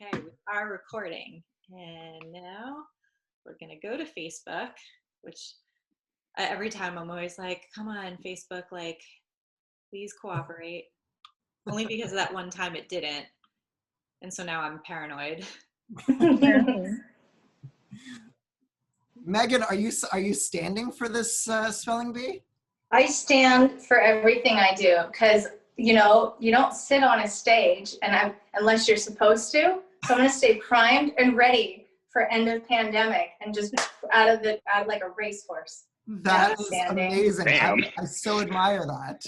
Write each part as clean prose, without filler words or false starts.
Okay, we are recording. And now we're going to go to Facebook, which every time I'm always like, come on, Facebook, like, please cooperate. Only because of that one time it didn't. And so now I'm paranoid. Meghan, are you standing for this spelling bee? I stand for everything I do because, you know, you don't sit on a stage unless you're supposed to. So I'm going to stay primed and ready for end of pandemic and just out like a racehorse. That is amazing. I so admire that.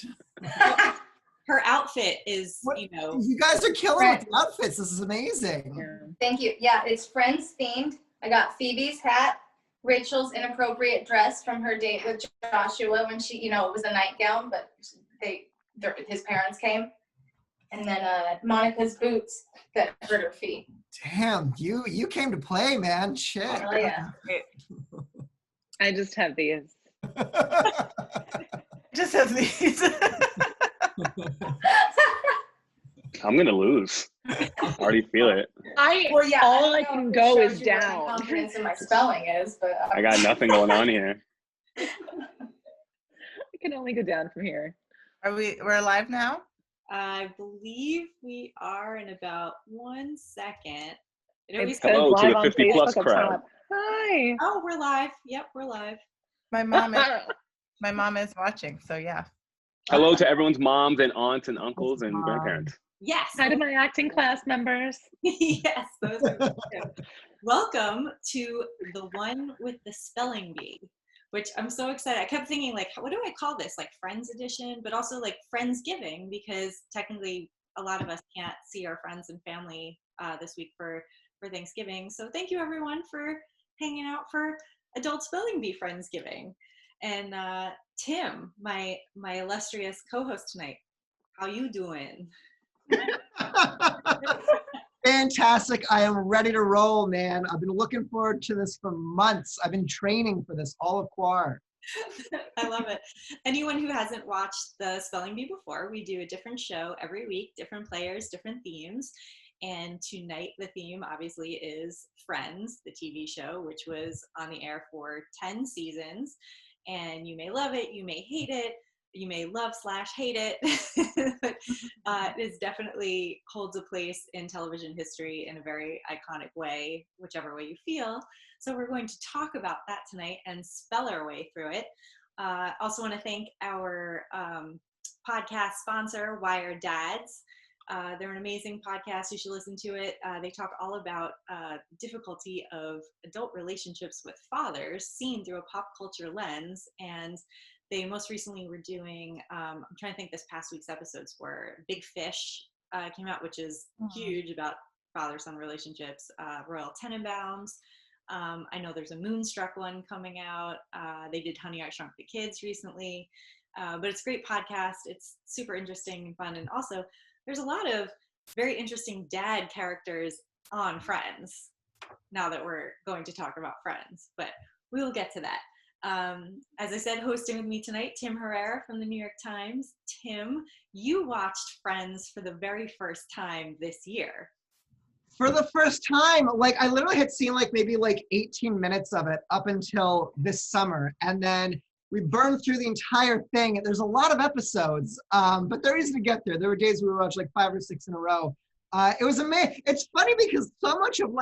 Her outfit is, You guys are killing with the outfits. This is amazing. Yeah. Thank you. Yeah, it's Friends themed. I got Phoebe's hat, Rachel's inappropriate dress from her date with Joshua when she, it was a nightgown, but his parents came. And then Monica's boots that hurt her feet. Damn, you came to play, man. Shit. Oh, yeah. I just have these. Just have these. I'm gonna lose. I already feel it. All I can go is down. Confidence in my spelling is, but I got nothing going on here. I can only go down from here. We're live now? I believe we are in about 1 second. Hello to the 50 plus crowd. Hi. Oh, we're live. Yep, we're live. My mom is watching, so yeah. Hello to everyone's moms and aunts and uncles and grandparents. Yes. Hi to my acting class members. Yes, those are good. Welcome to the one with the spelling bee, which I'm so excited. I kept thinking, like, what do I call this? Like Friends Edition, but also like Friendsgiving, because technically a lot of us can't see our friends and family this week for Thanksgiving. So thank you everyone for hanging out for Adult Spelling Bee Friendsgiving. And Tim, my illustrious co-host tonight, how you doing? Fantastic. I am ready to roll, man. I've been looking forward to this for months. I've been training for this all of Quar. I love it. Anyone who hasn't watched the Spelling Bee before, we do a different show every week, different players, different themes. And tonight the theme obviously is Friends, the TV show, which was on the air for 10 seasons. And you may love it, you may hate it, you may love/hate it, but it definitely holds a place in television history in a very iconic way, whichever way you feel. So we're going to talk about that tonight and spell our way through it. Also want to thank our podcast sponsor, Wire Dads. They're an amazing podcast. You should listen to it. They talk all about difficulty of adult relationships with fathers seen through a pop culture lens. And they most recently were doing, I'm trying to think this past week's episodes were Big Fish came out, which is huge about father-son relationships. Royal Tenenbaums. I know there's a Moonstruck one coming out. They did Honey, I Shrunk the Kids recently. But it's a great podcast. It's super interesting and fun. And also, there's a lot of very interesting dad characters on Friends, now that we're going to talk about Friends, but we will get to that. As I said, hosting with me tonight, Tim Herrera from the New York Times. Tim, you watched Friends for the very first time this year. For the first time, I literally had seen maybe 18 minutes of it up until this summer. And then we burned through the entire thing. There's a lot of episodes, but they're easy to get there. There were days we watched 5 or 6 in a row. It was amazing. It's funny because so much of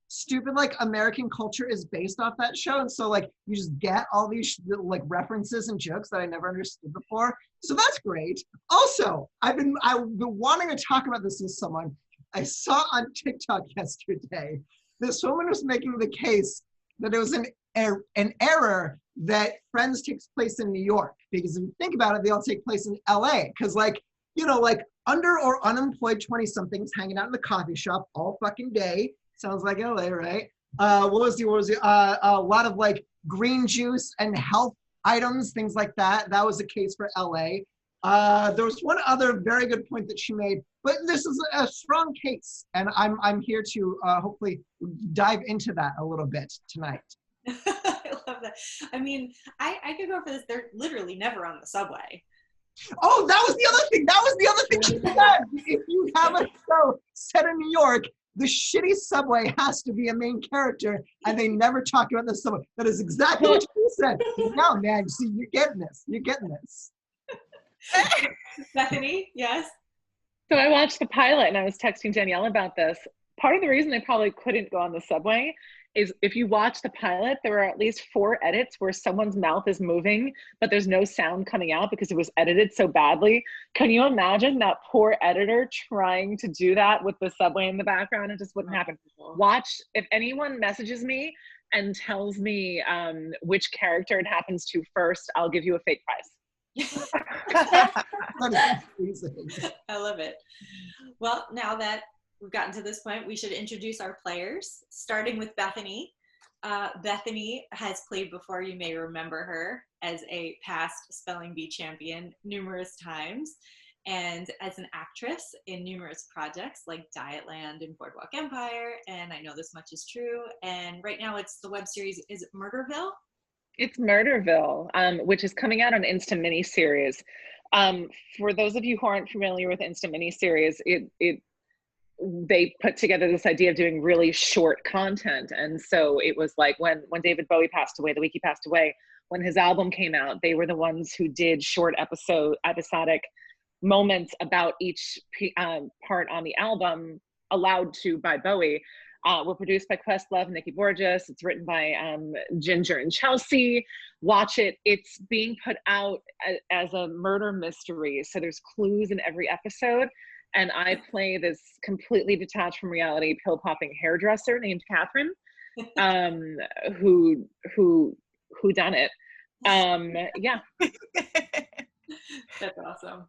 stupid American culture is based off that show, and so you just get all these references and jokes that I never understood before. So that's great. Also, I've been wanting to talk about this with someone. I saw on TikTok yesterday, this woman was making the case that it was an error that Friends takes place in New York, because if you think about it, they all take place in LA, because under or unemployed 20-somethings hanging out in the coffee shop all fucking day. Sounds like LA, right? A lot of green juice and health items, things like that. That was the case for LA. There was one other very good point that she made, but this is a strong case, and I'm here to hopefully dive into that a little bit tonight. I love that. I mean, I could go for this. They're literally never on the subway. Oh, that was the other thing. She said, if you have a show set in New York, the shitty subway has to be a main character, and they never talk about the subway. That is exactly what you said. No, man, see, you're getting this. You're getting this. Bethany, yes? So I watched the pilot and I was texting Danielle about this. Part of the reason they probably couldn't go on the subway is if you watch the pilot, there are at least 4 edits where someone's mouth is moving, but there's no sound coming out because it was edited so badly. Can you imagine that poor editor trying to do that with the subway in the background? It just wouldn't happen. Watch, if anyone messages me and tells me which character it happens to first, I'll give you a fake prize. I love it. Well, now that we've gotten to this point, we should introduce our players, starting with Bethany. Bethany has played before. You may remember her as a past Spelling Bee champion numerous times, and as an actress in numerous projects like Dietland and Boardwalk Empire, and I Know This Much Is True. And right now it's the web series, is it Murderville? It's Murderville, which is coming out on Instant Miniseries. For those of you who aren't familiar with Instant Miniseries, they put together this idea of doing really short content. And so it was like when David Bowie passed away, the week he passed away, when his album came out, they were the ones who did short episodic moments about each part on the album allowed to by Bowie. Were produced by Questlove and Nikki Borges. It's written by Ginger and Chelsea. Watch it. It's being put out as a murder mystery. So there's clues in every episode. And I play this completely detached from reality pill-popping hairdresser named Catherine, who done it. Yeah. That's awesome.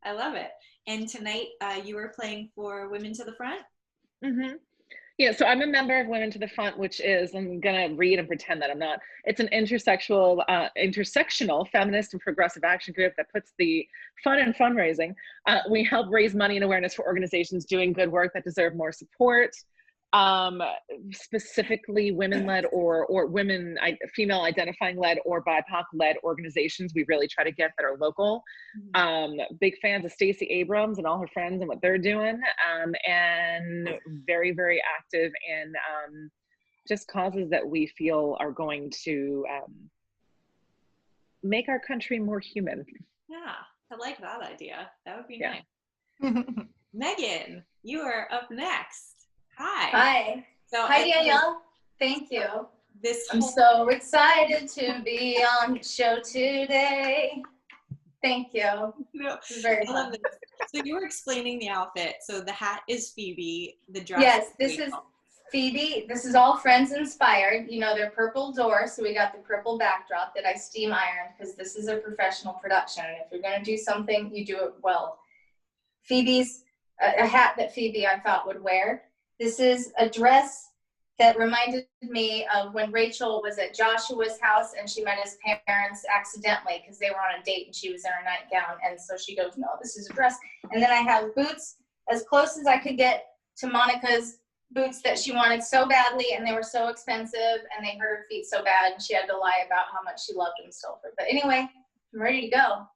I love it. And tonight you were playing for Women to the Front? Mm-hmm. Yeah, so I'm a member of Women to the Front, which is, I'm gonna read and pretend that I'm not. It's an intersectional feminist and progressive action group that puts the fun in fundraising. We help raise money and awareness for organizations doing good work that deserve more support. Specifically women-led or female identifying led or BIPOC-led organizations we really try to get that are local. Big fans of Stacey Abrams and all her friends and what they're doing, and very, very active in just causes that we feel are going to make our country more human. Yeah, I like that idea. That would be nice. Meghan, you are up next. Hi. Hi. So hi, Danielle. Thank you. I'm whole... so excited to be on the show today. Thank you. No, this is very fun. So you were explaining the outfit. So the hat is Phoebe. The dress. Yes, this is Phoebe. This is all Friends inspired. You know, they're purple doors, so we got the purple backdrop that I steam ironed because this is a professional production. And if you're going to do something, you do it well. Phoebe's a hat that Phoebe I thought would wear. This is a dress that reminded me of when Rachel was at Joshua's house and she met his parents accidentally because they were on a date and she was in her nightgown. And so she goes, no, this is a dress. And then I have boots as close as I could get to Monica's boots that she wanted so badly, and they were so expensive and they hurt her feet so bad and she had to lie about how much she loved them still. But anyway, I'm ready to go.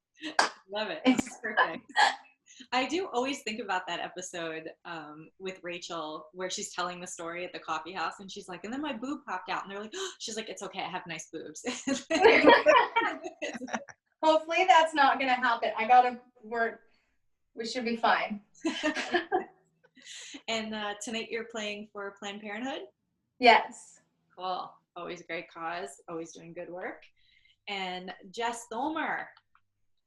Love it. It's perfect. I do always think about that episode with Rachel where she's telling the story at the coffee house and she's like, and then my boob popped out, and they're like, oh, she's like, it's okay, I have nice boobs. Hopefully that's not gonna happen. I gotta work. We should be fine. And tonight you're playing for Planned Parenthood? Yes. Cool. Always a great cause, always doing good work. And Jess Tholmz,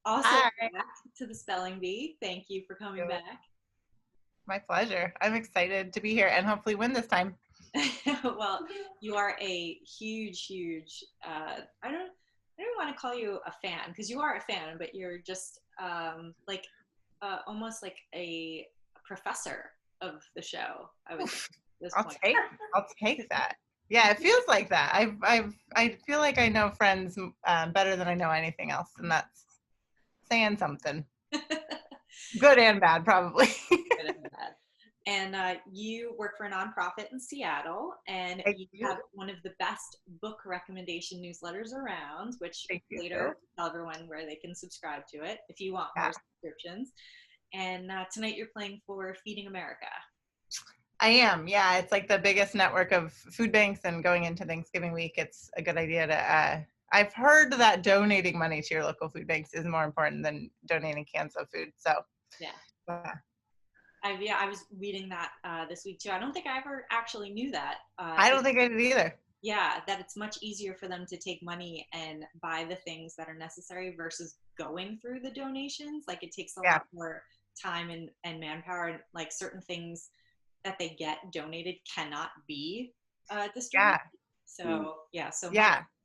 also back to the Spelling Bee. Thank you for coming back. My pleasure. I'm excited to be here and hopefully win this time. Well, you are a huge, I don't want to call you a fan because you are a fan, but you're just almost like a professor of the show. I'll take that. Yeah, it feels like that. I feel like I know Friends better than I know anything else, and that's saying something. Good and bad, probably. Good and bad. And you work for a nonprofit in Seattle, and you have one of the best book recommendation newsletters around, which later tell everyone where they can subscribe to it if you want more subscriptions. And tonight you're playing for Feeding America. I am. Yeah, it's like the biggest network of food banks, and going into Thanksgiving week, it's a good idea to. I've heard that donating money to your local food banks is more important than donating cans of food. So Yeah. yeah. I was reading that this week too. I don't think I ever actually knew that. I don't think I did either. Yeah, that it's much easier for them to take money and buy the things that are necessary versus going through the donations. Like it takes a lot more time and manpower, and like certain things that they get donated cannot be distributed. So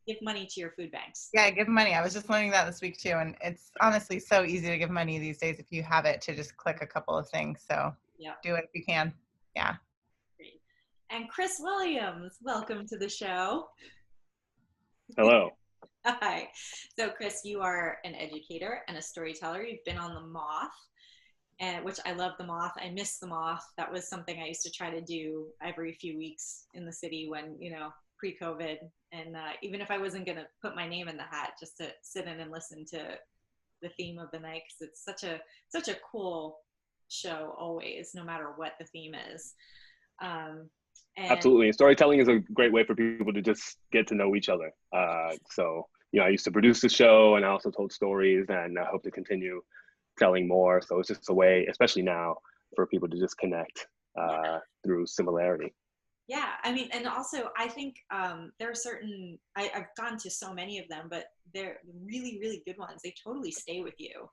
give money to your food banks. Yeah, give money. I was just learning that this week too, and it's honestly so easy to give money these days if you have it to just click a couple of things. So do it if you can. Yeah. Great. And Chris Williams, welcome to the show. Hello. Hi. So Chris, you are an educator and a storyteller. You've been on The Moth, and which I love The Moth. I miss The Moth. That was something I used to try to do every few weeks in the city when, pre-COVID. And even if I wasn't going to put my name in the hat, just to sit in and listen to the theme of the night, because it's such a cool show always, no matter what the theme is. Absolutely. And storytelling is a great way for people to just get to know each other. So, I used to produce the show, and I also told stories, and I hope to continue telling more. So it's just a way, especially now, for people to just connect through similarity. Yeah, I mean, and also I think there are certain, I've gone to so many of them, but they're really, really good ones. They totally stay with you.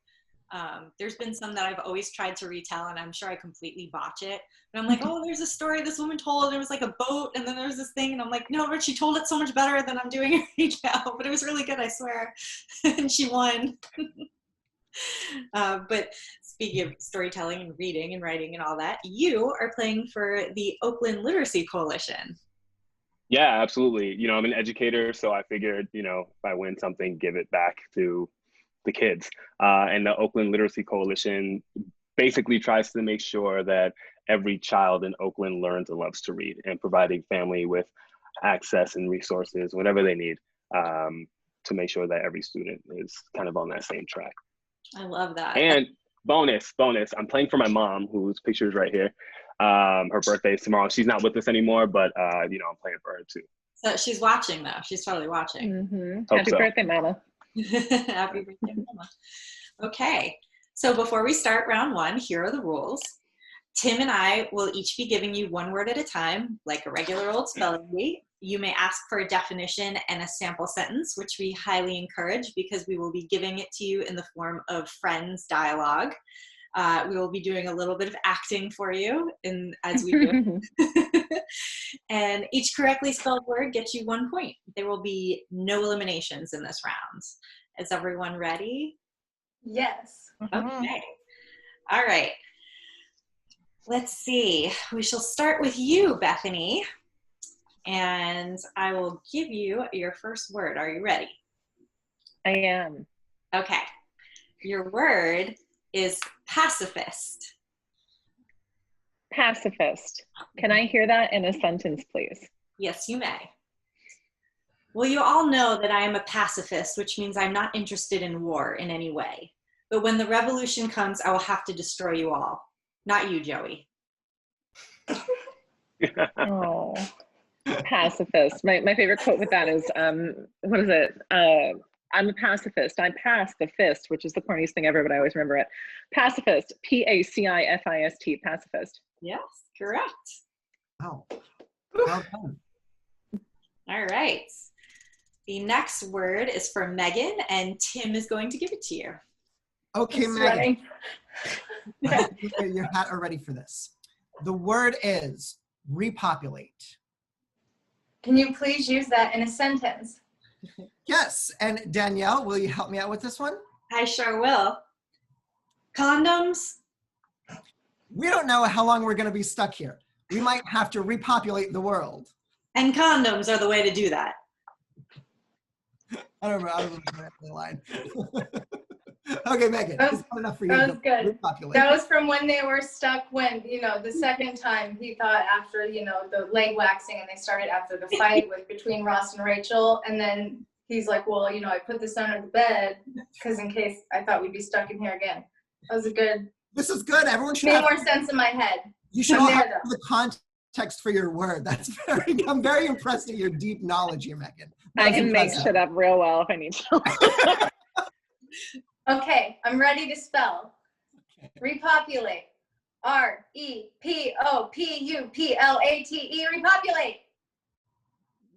There's been some that I've always tried to retell, and I'm sure I completely botch it. But I'm like, oh, there's a story this woman told. There was like a boat, and then there's this thing, and I'm like, no, but she told it so much better than I'm doing it right now. But it was really good, I swear. And she won. But speaking of storytelling and reading and writing and all that, you are playing for the Oakland Literacy Coalition. Yeah, absolutely. I'm an educator, so I figured, if I win something, give it back to the kids. And the Oakland Literacy Coalition basically tries to make sure that every child in Oakland learns and loves to read, and providing family with access and resources, whatever they need, to make sure that every student is kind of on that same track. I love that. And bonus, I'm playing for my mom, whose picture is right here. Her birthday is tomorrow. She's not with us anymore, but I'm playing for her too. So she's watching though. She's totally watching. Mm-hmm. Happy birthday, Mama. Happy birthday, Mama. Okay, so before we start round one, here are the rules. Tim and I will each be giving you one word at a time, like a regular old spelling bee. You may ask for a definition and a sample sentence, which we highly encourage because we will be giving it to you in the form of Friends dialogue. We will be doing a little bit of acting for you as we do. And each correctly spelled word gets you 1 point. There will be no eliminations in this round. Is everyone ready? Yes. Okay. All right. Let's see. We shall start with you, Bethany. And I will give you your first word. Are you ready? I am. Okay. Your word is pacifist. Pacifist. Can I hear that in a sentence, please? Yes, you may. Well, you all know that I am a pacifist, which means I'm not interested in war in any way. But when the revolution comes, I will have to destroy you all. Not you, Joey. Oh, pacifist. My favorite quote with that is, what is it? I'm a pacifist. I pass the fist, which is the corniest thing ever, but I always remember it. Pacifist. Pacifist. Pacifist. Yes, correct. Wow. Well done. All right. The next word is for Megan, and Tim is going to give it to you. Okay, Megan. Your hat are ready for this. The word is repopulate. Can you please use that in a sentence? Yes, and Danielle, will you help me out with this one? I sure will. Condoms? We don't know how long we're going to be stuck here. We might have to repopulate the world. And condoms are the way to do that. I don't remember the line. Okay, Megan, That is that enough for you? That was good. Repopulate. That was from when they were stuck when, the second time he thought after, the leg waxing, and they started after the fight between Ross and Rachel. And then he's like, well, I put this under the bed because in case I thought we'd be stuck in here again. That was a good. This is good. Everyone should made have more sense in my head. You should I'm all there, have though. the context context for your word. I'm very impressed at your deep knowledge here, Meghan. I can make shit up real well if I need to. Okay, I'm ready to spell. Okay. Repopulate. R-E-P-O-P-U-P-L-A-T-E. Repopulate.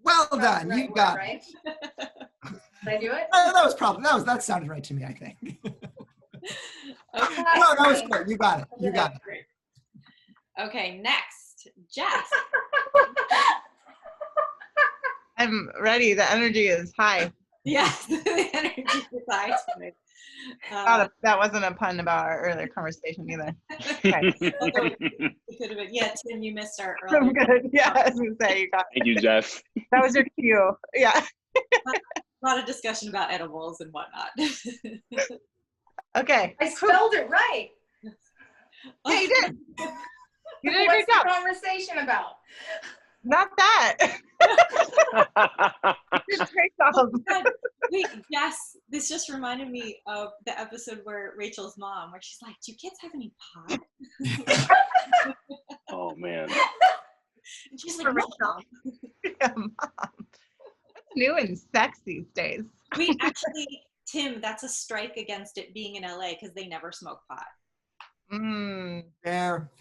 Well That's done. the right You word, got it. right? Did I do it? That sounded right to me, I think. Okay. No, that was good. You got it. You got it. Great. Okay, next, Jess. I'm ready. The energy is high. Yes, the energy is high tonight. That wasn't a pun about our earlier conversation either. Okay. It could have been. Yeah, Tim, you missed our I'm earlier. good. Yeah, I was gonna say you got. Thank you, Jess. That was your cue. Yeah. A lot of discussion about edibles and whatnot. Okay. I spelled it right. Yeah, you did. You did a What's great job. the conversation about? Not that. You did a great job. Wait, yes, this just reminded me of the episode where Rachel's mom, where she's like, "Do kids have any pot?" Oh man. And she's like, "Mom." Yeah, Mom. What's new and sex these days? We actually, Tim, that's a strike against it being in LA because they never smoke pot. Fair.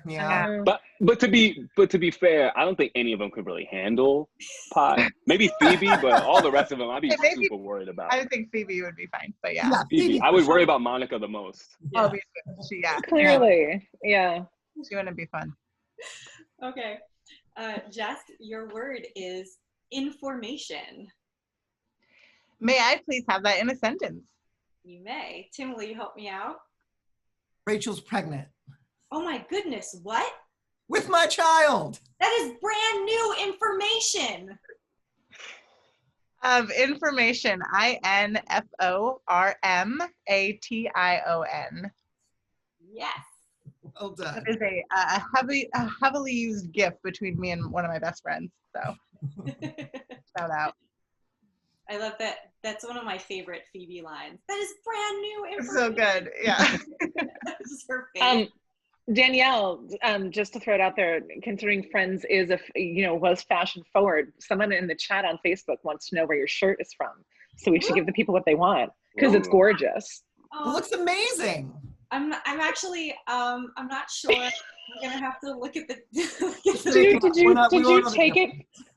Yeah. But to be fair, I don't think any of them could really handle pot. Maybe Phoebe, but all the rest of them, I'd be super worried about. I think Phoebe would be fine, but yeah. Phoebe. I would worry about Monica the most. Yeah. Obviously, yeah. Clearly, yeah. She wouldn't be fun. Okay. Jess, your word is information. May I please have that in a sentence? You may. Tim, will you help me out? Rachel's pregnant. Oh my goodness, what? With my child. That is brand new information. Of information, INFORMATION. Yes. Well done. That is a heavily used gift between me and one of my best friends. So shout out. I love that. That's one of my favorite Phoebe lines. That is brand new It's information. so good. Yeah. This is her favorite. Danielle, just to throw it out there, considering Friends is was fashion forward, someone in the chat on Facebook wants to know where your shirt is from. So we should give the people what they want because it's gorgeous. It looks amazing. I'm actually I'm not sure. I'm gonna have to look at the.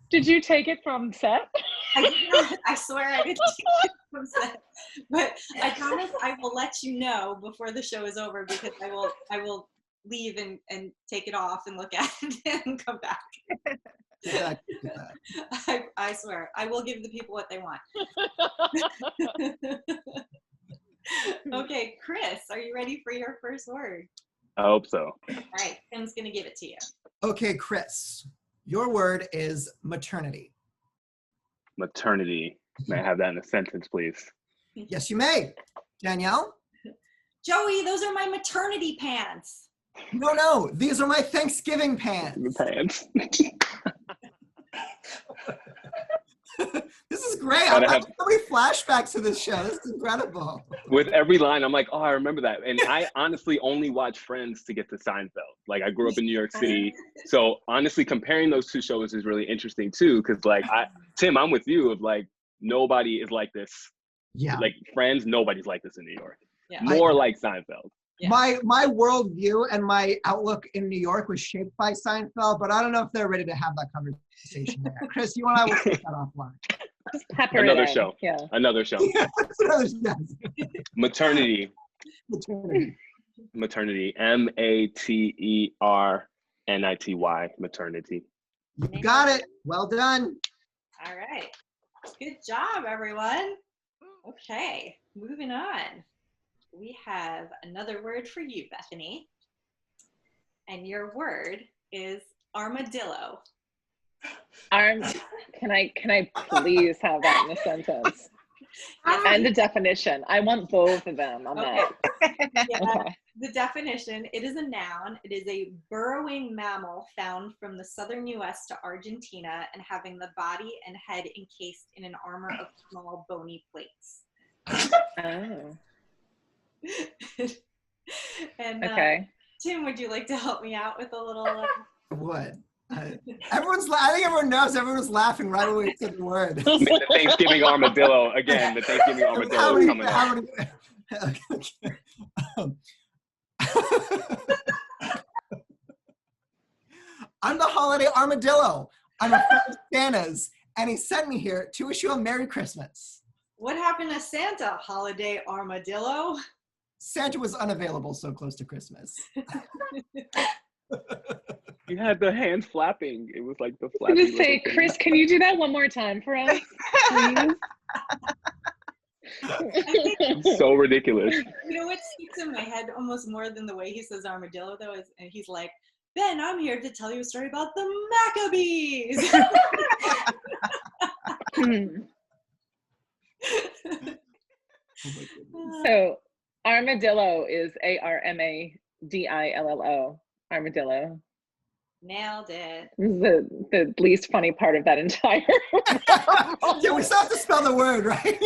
Did you take it from set? I swear I didn't take it from set. But I promise I will let you know before the show is over because I will leave and take it off and look at it and come back. Yeah, I swear I will give the people what they want. Okay, Chris, are you ready for your first word? I hope so. All right, Tim's gonna give it to you. Okay, Chris, your word is maternity. Maternity. May I have that in a sentence, please? Yes, you may. Danielle? Joey, those are my maternity pants. No, these are my Thanksgiving pants. Pants. This is great. I'm having so many flashbacks to this show. This is incredible. With every line, I'm like, oh, I remember that. And I honestly only watch Friends to get to Seinfeld. Like, I grew up in New York City. So honestly, comparing those two shows is really interesting too. Cause like, Tim, I'm with you of like, nobody is like this. Yeah. Like Friends, nobody's like this in New York. Yeah. More like Seinfeld. Yeah. My worldview and my outlook in New York was shaped by Seinfeld, but I don't know if they're ready to have that conversation there. Chris, you and I will take that offline. Pepper Another it in. show. Yeah. Another show. Maternity. Maternity. MATERNITY. Maternity. You got it. Well done. All right. Good job, everyone. Okay, moving on. We have another word for you, Bethany. And your word is armadillo. Can I please have that in a sentence? And the definition. I want both of them on that. Yeah, Okay. The definition, it is a noun. It is a burrowing mammal found from the southern U.S. to Argentina and having the body and head encased in an armor of small bony plates. Oh. And Okay. Tim, would you like to help me out with a little? What? I think everyone knows. Everyone was laughing right when we said the word. The Thanksgiving armadillo again. The Thanksgiving armadillo is coming up. I'm the holiday armadillo. I'm a friend of Santa's, and he sent me here to wish you a Merry Christmas. What happened to Santa, holiday armadillo? Santa was unavailable so close to Christmas. You had the hands flapping. It was like the I flapping. was gonna say, Chris, can you do that one more time for us, please? So ridiculous. You know what sticks in my head almost more than the way he says armadillo, though, is and he's like, Ben, I'm here to tell you a story about the Maccabees. So armadillo is ARMADILLO. Armadillo. Nailed it. This is the least funny part of that entire. Yeah, we still have to spell the word, right?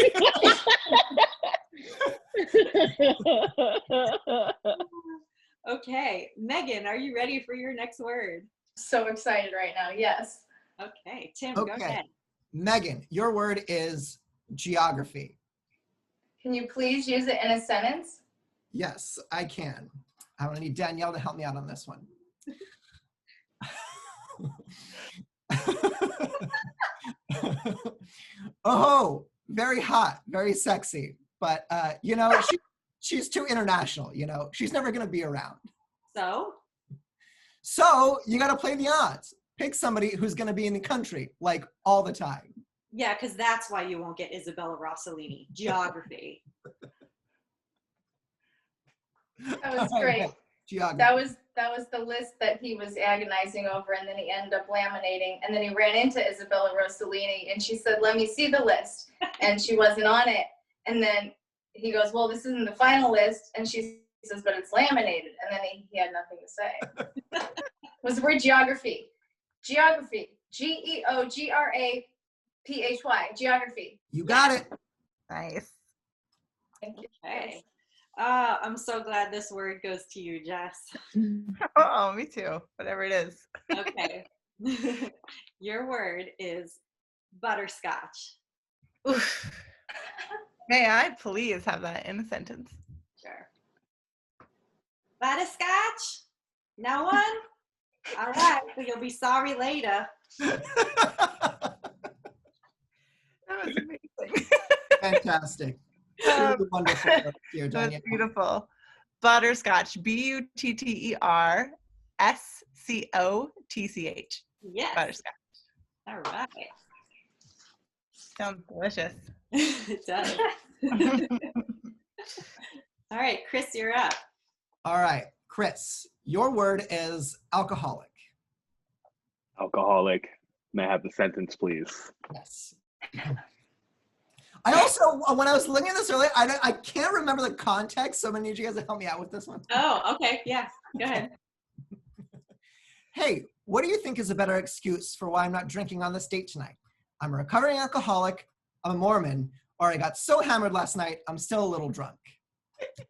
Okay, Megan, are you ready for your next word? So excited right now. Yes. Okay, Tim, go ahead. Megan, your word is geography. Can you please use it in a sentence? Yes, I can. I'm gonna need Danielle to help me out on this one. Oh, very hot, very sexy. But you know, she's too international, you know. She's never gonna be around. So you gotta play the odds. Pick somebody who's gonna be in the country, like all the time. Yeah, because that's why you won't get Isabella Rossellini. Geography. That was great. Geography. That was the list that he was agonizing over, and then he ended up laminating, and then he ran into Isabella Rossellini, and she said, "Let me see the list," and she wasn't on it. And then he goes, "Well, this isn't the final list," and she says, "But it's laminated," and then he had nothing to say. Was the word geography? Geography. GEOGRAPHY. Geography. You got it. Nice. Thank you. Okay. I'm so glad this word goes to you, Jess. Oh, me too. Whatever it is. Okay. Your word is butterscotch. Oof. May I please have that in a sentence? Sure. Butterscotch? No one? All right, so you'll be sorry later. That was amazing. Fantastic. Really wonderful. Dear That's Danielle. beautiful. Butterscotch. BUTTERSCOTCH. Yes. Butterscotch. All right. Sounds delicious. It does. All right, Chris, you're up. All right, Chris, your word is alcoholic. Alcoholic. May I have the sentence, please? Yes. I also, when I was looking at this earlier, I can't remember the context, so I'm gonna need you guys to help me out with this one. Oh, okay. Yeah, go ahead. Hey, what do you think is a better excuse for why I'm not drinking on this date tonight? I'm a recovering alcoholic, I'm a Mormon, or I got so hammered last night, I'm still a little drunk. It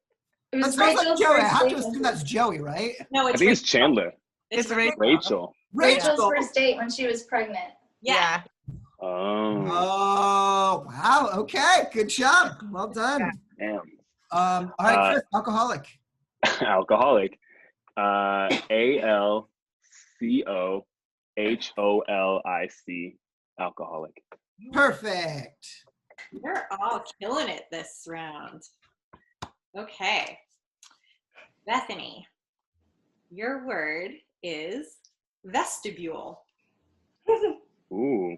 That was sounds like Rachel's Joey. I first have to date. assume that's Joey, right? No, I it's think it's Rachel. Chandler. It's Rachel. Rachel. Rachel's first date when she was pregnant. Yeah. Oh, Oh, wow. Okay. Good job. Well done. damn. All right, Chris, alcoholic. Alcoholic. ALCOHOLIC. Alcoholic. Perfect. You're all killing it this round. Okay. Bethany, your word is vestibule. Ooh.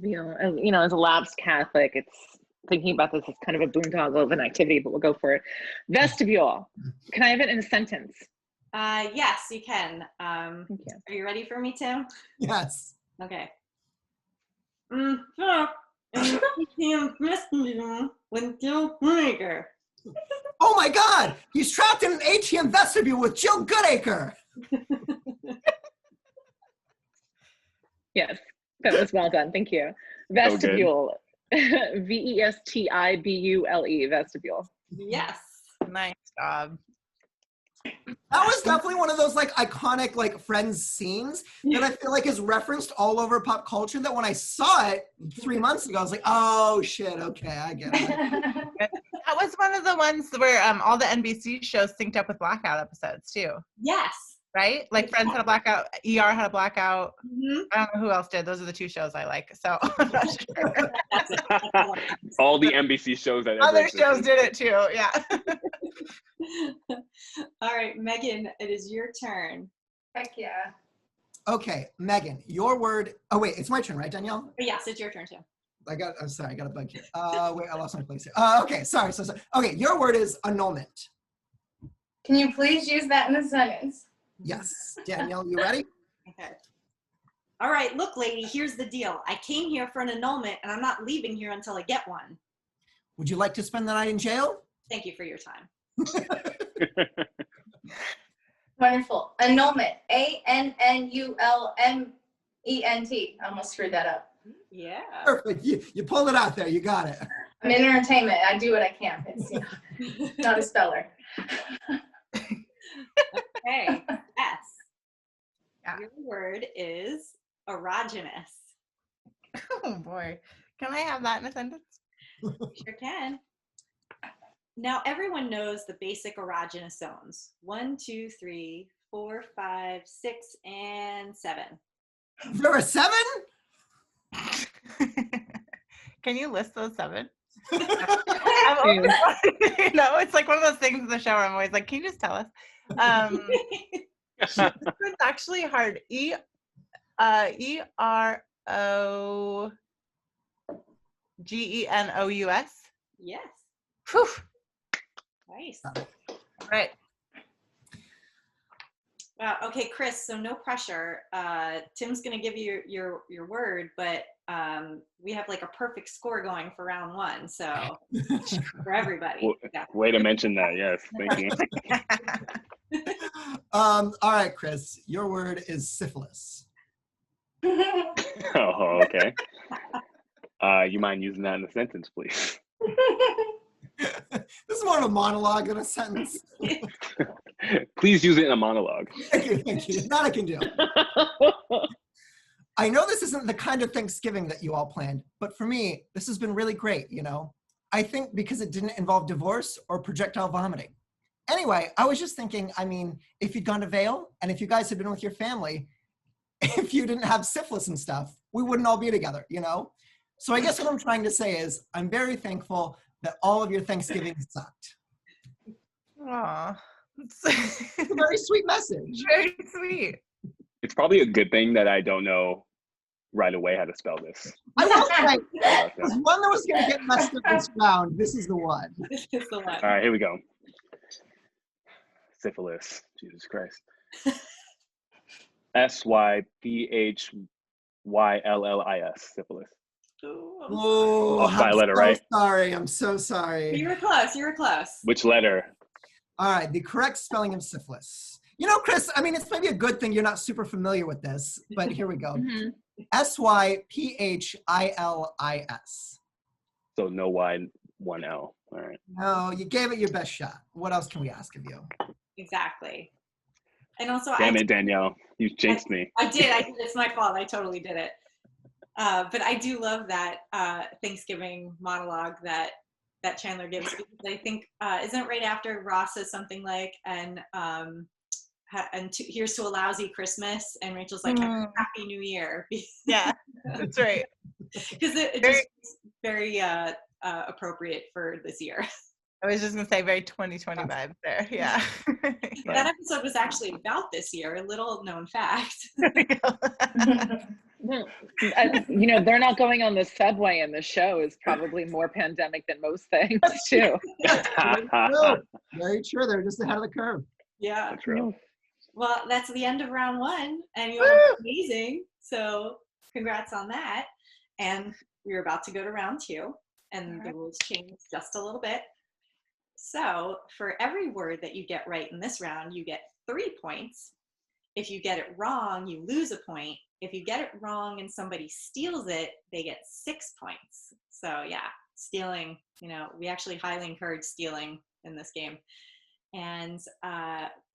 You know, as a lapsed Catholic, it's thinking about this as kind of a boondoggle of an activity, but we'll go for it. Vestibule. Can I have it in a sentence? Yes, you can. Thank you. Are you ready for me, Tim? Yes. Okay. With Jill Goodacre. Oh my God. He's trapped in an ATM vestibule with Jill Goodacre. Yes, that was well done. Thank you. Vestibule. VESTIBULE. Vestibule. Yes. Nice job. That was definitely one of those like iconic like Friends scenes that I feel like is referenced all over pop culture, that when I saw it 3 months ago, I was like, oh shit, okay, I get it. That was one of the ones where all the NBC shows synced up with Blackout episodes too. Yes. Right? Like Friends had a Blackout, ER had a Blackout. Mm-hmm. I don't know who else did. Those are the 2 shows I like. So I'm not sure. That's it. All the NBC shows that Other ever shows existed. did it too. Yeah. All right, Megan, it is your turn. Heck yeah. Okay, Megan, your word. Oh wait, it's my turn, right, Danielle? Oh, yes, it's your turn too. I'm sorry, I got a bug here. Wait, I lost my place here. Okay, sorry. Okay, your word is annulment. Can you please use that in a sentence? Yes. Danielle, you ready? Okay. All right, look, lady, here's the deal. I came here for an annulment, and I'm not leaving here until I get one. Would you like to spend the night in jail? Thank you for your time. Wonderful. Annulment. ANNULMENT. I almost screwed that up. Yeah. Perfect. You pulled it out there. You got it. I'm in entertainment. I do what I can. It's not a speller. Okay. S. Yeah. Your word is erogenous. Oh boy. Can I have that in a sentence? Sure can. Now, everyone knows the basic erogenous zones. 1, 2, 3, 4, 5, 6, and 7. There were 7? Can you list those 7? I'm always, it's like one of those things in the show where I'm always like, can you just tell us? It's actually hard. EROGENOUS. Yes. Whew. Nice. Right. Okay, Chris, so no pressure. Tim's going to give you your word, but we have like a perfect score going for round 1. So for everybody. Yeah. Way to mention that. Yes. Thank you. All right, Chris, your word is syphilis. Oh, okay. You mind using that in a sentence, please? This is more of a monologue than a sentence. Please use it in a monologue. Thank you. That I can do. I know this isn't the kind of Thanksgiving that you all planned, but for me, this has been really great, you know? I think because it didn't involve divorce or projectile vomiting. Anyway, I was just thinking, I mean, if you'd gone to Vail and if you guys had been with your family, if you didn't have syphilis and stuff, we wouldn't all be together, you know? So I guess what I'm trying to say is I'm very thankful that all of your Thanksgiving sucked. Aw. It's a very sweet message. Very sweet. It's probably a good thing that I don't know right away how to spell this. I will say, there's one that was going to get messed up this round. This is the one. This is the one. All right, here we go. Syphilis. Jesus Christ. SYPHYLLIS. Syphilis. Oh, Off by a letter, right? Sorry, I'm so sorry. You were close. You were close. Which letter? All right, the correct spelling of syphilis. You know, Chris, I mean, it's maybe a good thing you're not super familiar with this, but here we go. SYPHILIS. So no Y, 1 L. All right. No, you gave it your best shot. What else can we ask of you? Exactly. And also, Damn it, Danielle. You jinxed me. I did. It's my fault. I totally did it. But I do love that Thanksgiving monologue that Chandler gives, because I think isn't it right after Ross says something like, here's to a lousy Christmas, and Rachel's like, Happy New Year. Yeah, that's right. Because it just very appropriate for this year. I was just gonna say very 2020 vibes there. Yeah. That episode was actually about this year. A little known fact. You know, they're not going on the subway in the show is probably more pandemic than most things too. Very true. They're just ahead of the curve. Yeah. That's real. Well, that's the end of round 1, and you were amazing. So congrats on that. And we're about to go to round 2, and the rules change just a little bit. So for every word that you get right in this round, you get 3 points. If you get it wrong, you lose a point. If you get it wrong and somebody steals it, they get 6 points. So yeah, stealing, you know, we actually highly encourage stealing in this game. And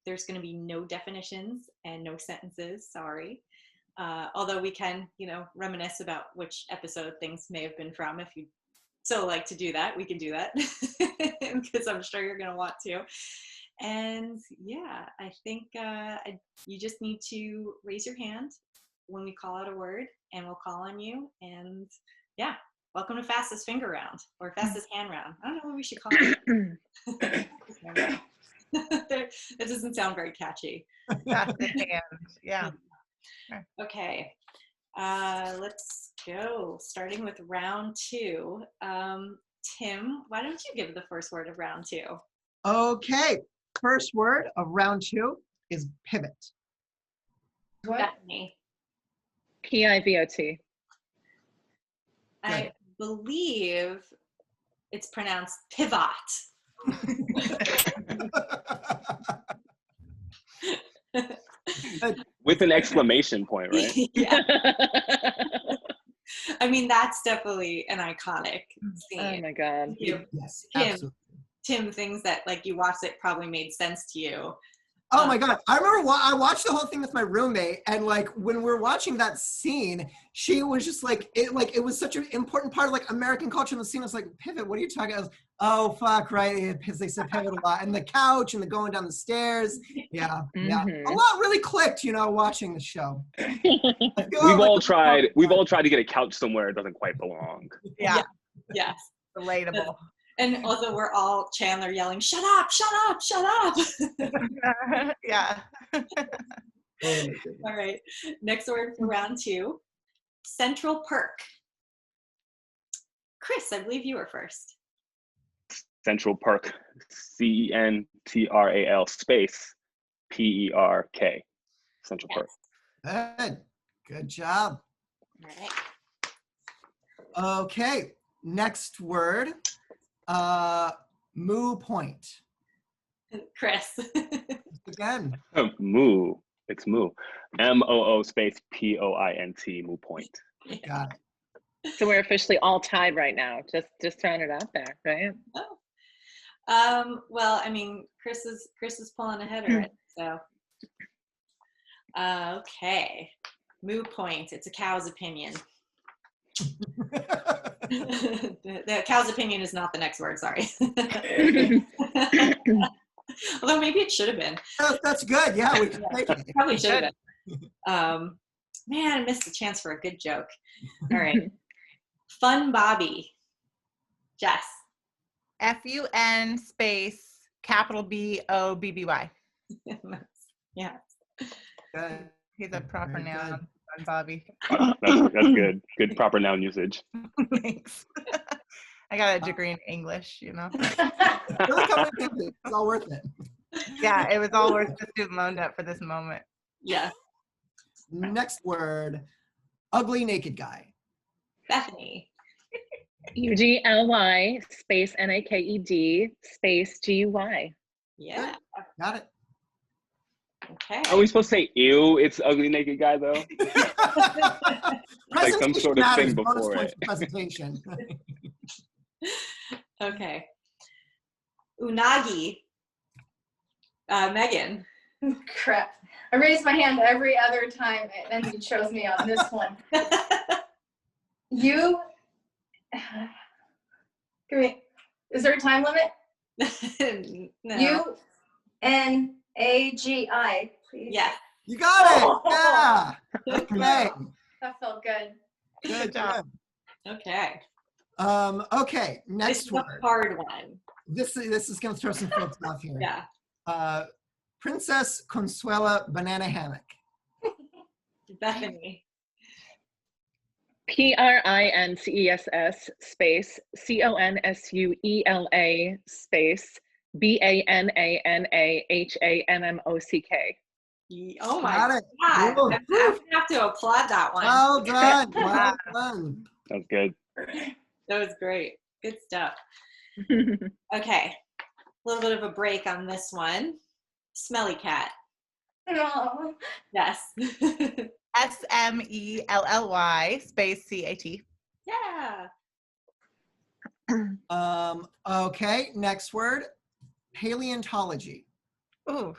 There's going to be no definitions and no sentences, sorry. Although we can, reminisce about which episode things may have been from. If you so like to do that, we can do that because I'm sure you're going to want to. And yeah, I think you just need to raise your hand when we call out a word, and we'll call on you. And yeah, welcome to Fastest Finger Round, or Fastest Hand Round. I don't know what we should call it. That doesn't sound very catchy. Fastest hand. Yeah. Okay, let's go. Starting with round 2. Tim, why don't you give the first word of round 2? Okay, first word of round 2 is pivot. Bethany. Pivot. I believe it's pronounced pivot. With an exclamation point, right? Yeah. I mean, that's definitely an iconic scene. Oh my God. Yes, Tim, absolutely. Tim, things that like you watched it probably made sense to you. Oh my God. I remember I watched the whole thing with my roommate, and like when we're watching that scene, she was just like it was such an important part of like American culture. And the scene was like, pivot, what are you talking about? Oh fuck, right? Because they said pivot a lot. And the couch and the going down the stairs. Yeah. Yeah. A lot really clicked, watching the show. We've all tried to get a couch somewhere it doesn't quite belong. Yeah. Yes. Relatable. And also we're all Chandler yelling, shut up, shut up, shut up. Yeah. All right. Next word for round 2. Central Perk. Chris, I believe you were first. Central Perk. CENTRAL space PERK. Central Perk. Good job. All right. Okay, next word. Moo point. Chris. Again. Moo. It's moo. MOO space POINT. Moo point. Got it. So we're officially all tied right now. Just throwing it out there, right? Oh. Well, I mean, Chris is pulling ahead already. So. Okay. Moo point. It's a cow's opinion. The cow's opinion is not the next word, sorry. Although maybe it should have been. That's good. Yeah, we can take it. Probably should have been. Man, I missed a chance for a good joke. All right. Fun Bobby. Jess. FUN space capital BOBBY. Yeah. Good. He's a proper Very noun. good. Fun Bobby. That's good. Good proper noun usage. Thanks. I got a degree in English, Really coming in, it's all worth it. Yeah, it was all worth the student loan debt for this moment. Yeah. Next word, ugly naked guy. Bethany. UGLY space NAKED space GUY. Yeah. Got it. Okay. Are we supposed to say ew? It's ugly naked guy though. Like some sort of thing before it. Presentation. Okay. Unagi. Megan. Crap. I raise my hand every other time and then you chose me on this one. You, is there a time limit? No. UNAGI, please. Yeah. You got it. Yeah. Okay. That felt good. Good job. Okay. Okay. This Next is word. a hard one. This is gonna throw some folks off here. Yeah. Princess Consuela Banana Hammock. Bethany. PRINCESS space CONSUELA space BANANAHAMMOCK. Oh my Got it. God. Cool. I have to applaud that one. Well done. Well done. That's good. That was great. Good stuff. Okay. A little bit of a break on this one. Smelly cat. No. Yes. SMELLY space CAT. Yeah. Okay. Next word. Paleontology. Ooh.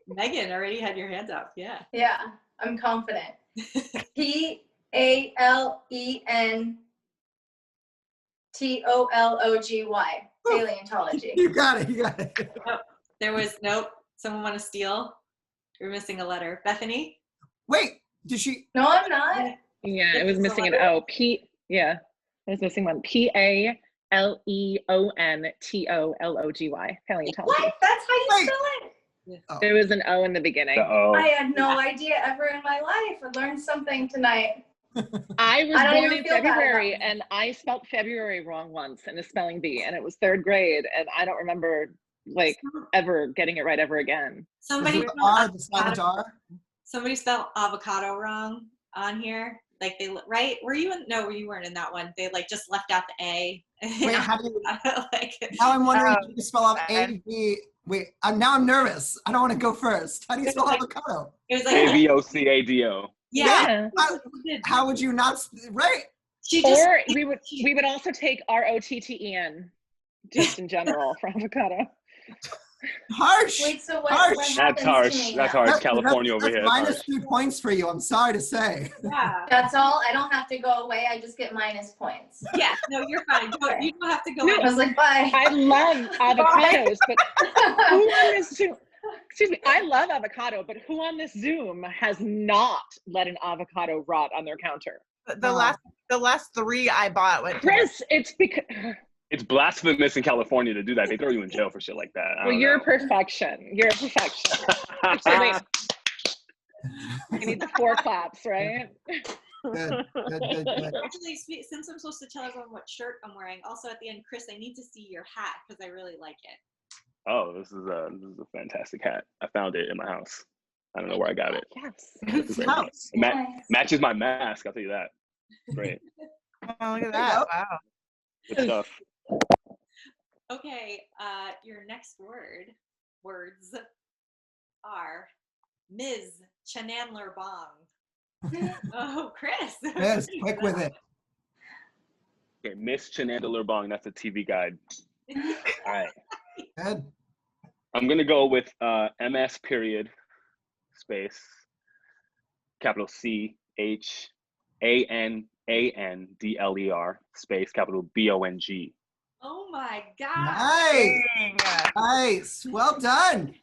Megan already had your hands up. Yeah. Yeah, I'm confident. Paleontology. Paleontology. You got it. You got it. Oh, there was nope. Someone want to steal? You're missing a letter. Bethany? Wait, did she? No, I'm not. Yeah, it was missing an O. Yeah, it was missing one. Paleontology. Paleontology. What? That's how you spell it? Oh. There was an O in the beginning. The O. I had no idea ever in my life. I learned something tonight. I was I don't born even in feel bad February, about it. and I spelled February wrong once in a spelling bee, and it was 3rd grade, and I don't remember like ever getting it right ever again. Somebody The R, the silent R. Somebody spelled avocado wrong on here. Like they right? Were you in? No, you weren't in that one. They like just left out the A. Wait, how do you? like, Now I'm wondering how you spell out A-V. Wait, now I'm nervous. I don't want to go first. How do you spell avocado? it was like AVOCADO. yeah. How would you not? Right. She just Or we would also take ROTTEN just in general for avocado. Harsh. Wait, so what Harsh. That's happens harsh. to me That's now? harsh. California over that's here. minus Harsh. 3 points for you. I'm sorry to say. yeah. That's all? I don't have to go away. I just get minus points. Yeah, no, you're fine. You don't have to go. I was like, bye. I love avocados, but who on this Zoom? Excuse me. I love avocado, but who on this Zoom has not let an avocado rot on their counter? The last 3 I bought went to Chris, it's because It's blasphemous in California to do that. They throw you in jail for shit like that. I well, don't you're know. perfection. You're a perfection. Actually, you need the 4 claps, right? Good. Actually, since I'm supposed to tell everyone what shirt I'm wearing, also at the end, Chris, I need to see your hat because I really like it. Oh, this is a fantastic hat. I found it in my house. I don't know where I got it. Yes. It's great. House. It Nice. matches my mask. I'll tell you that. Great. Oh, look at that. Wow. Good stuff. Okay, your next words are Ms. Chandler Bong. Oh, Chris. Yes, quick with it. Okay, Miss Chandler Bong. That's a TV guide. All right. Good. I'm gonna go with MS period space capital CHANANDLER space capital BONG. Oh my God. Nice. Dang. Nice. Well done.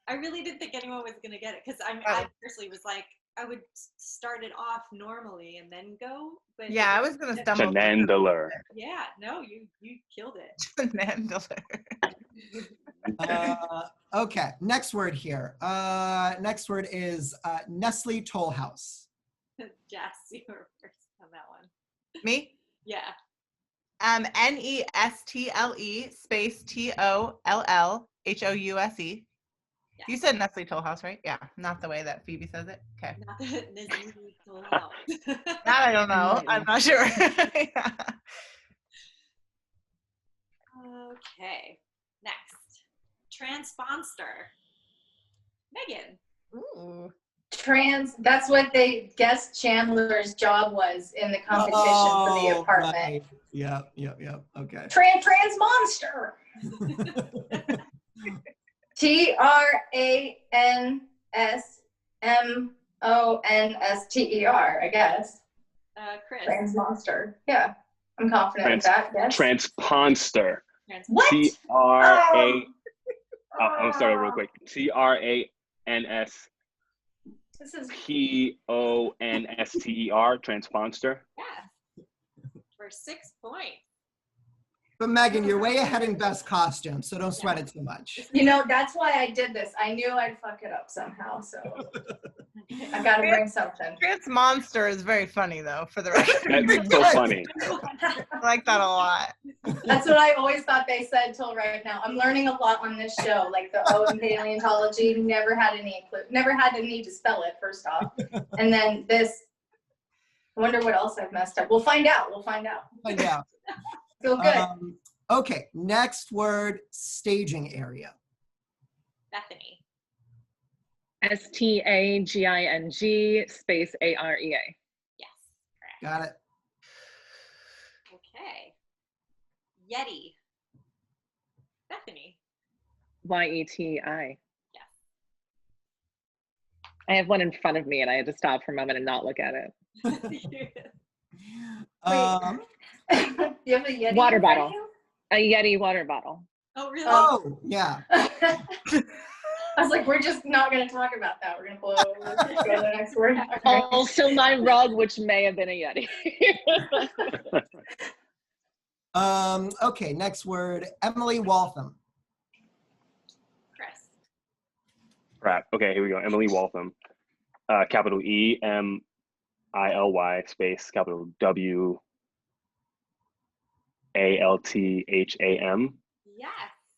I really didn't think anyone was going to get it because I personally was like, I would start it off normally and then go. But Yeah, I was going to stumble. Chandler. Yeah, no, you killed it. Chandler. Okay, next word here. Next word is Nestle Toll House. Jess, you were first on that one. Me? Yeah. NESTLE space TOLLHOUSE. Yeah. You said Nestle Toll House, right? Yeah, not the way that Phoebe says it. Okay. Not the Nestle Toll House. That I don't know. I'm not sure. Yeah. Okay, next. Transponster. Megan. Ooh. That's what they guessed Chandler's job was in the competition for the apartment. Right. Yep. Okay. Trans monster. TRANSMONSTER, I guess. Chris. Trans monster. Yeah, I'm confident with that. Yes. Transponster. What? TRA. I'm sorry, real quick. TRANSPONSTER. This is Transponster. Yeah. For 6 points. But Megan, you're way ahead in best costume, so don't sweat it too much. that's why I did this. I knew I'd fuck it up somehow, so I gotta bring something. Trans Monster is very funny, though, for the record. That's so funny. I like that a lot. That's what I always thought they said till right now. I'm learning a lot on this show, like the O in paleontology. Never had any clue. Never had the need to spell it, first off. And then this, I wonder what else I've messed up. We'll find out. Find out. Feel good. Okay, next word, staging area. Bethany. STAGING space AREA. Yes. Correct. Got it. Okay. Yeti. Bethany. YETI. Yes. I have one in front of me and I had to stop for a moment and not look at it. You have a Yeti Water in front bottle. of you? A Yeti water bottle. Oh, really? Oh, yeah. I was like, we're just not going to talk about that. We're going to blow over. Go to the next word. Also my rug, which may have been a Yeti. Okay, next word. Emily Waltham. Chris. Crap. Okay, here we go. Emily Waltham. Capital EMILY space capital WALTHAM. Yes.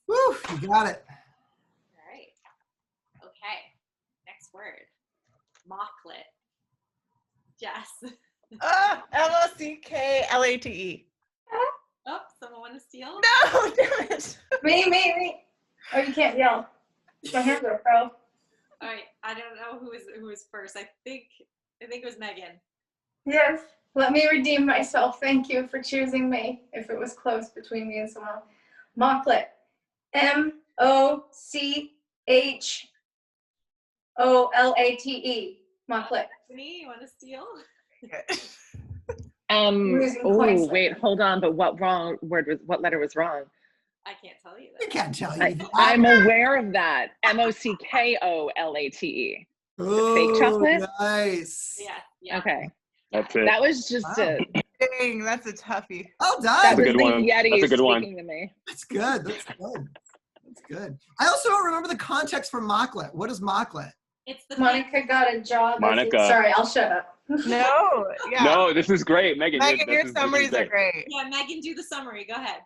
Woo, you got it. All right. Okay. Next word. Mocklet. Jess. MOCKLATE. Oh, someone want to steal? No, damn it. Me. Oh, you can't yell. My hands are pro. All right. I don't know who was first. I think it was Meghan. Yes. Let me redeem myself. Thank you for choosing me. If it was close between me and someone. Mocklet. MOCHOLATE. Mocklet. Bethany, you want to steal? Losing points Oh, wait, there. hold on. But what letter was wrong? I can't tell you You that. can't tell you that. I'm aware of that. MOCKOLATE. Fake chocolate? Nice. Yeah. Okay. That's it. That was just Wow. Dang, that's a toughie. Well that done. was good the one. Yeti That's a good one. speaking to me. That's good. That's good. That's good. I also don't remember the context for mocklet. What is mocklet? It's the Monica got a job. Monica. Sorry, I'll shut up. No, yeah. No, this is great, Megan. Megan, your this is summaries are great. Yeah, Megan, do the summary. Go ahead.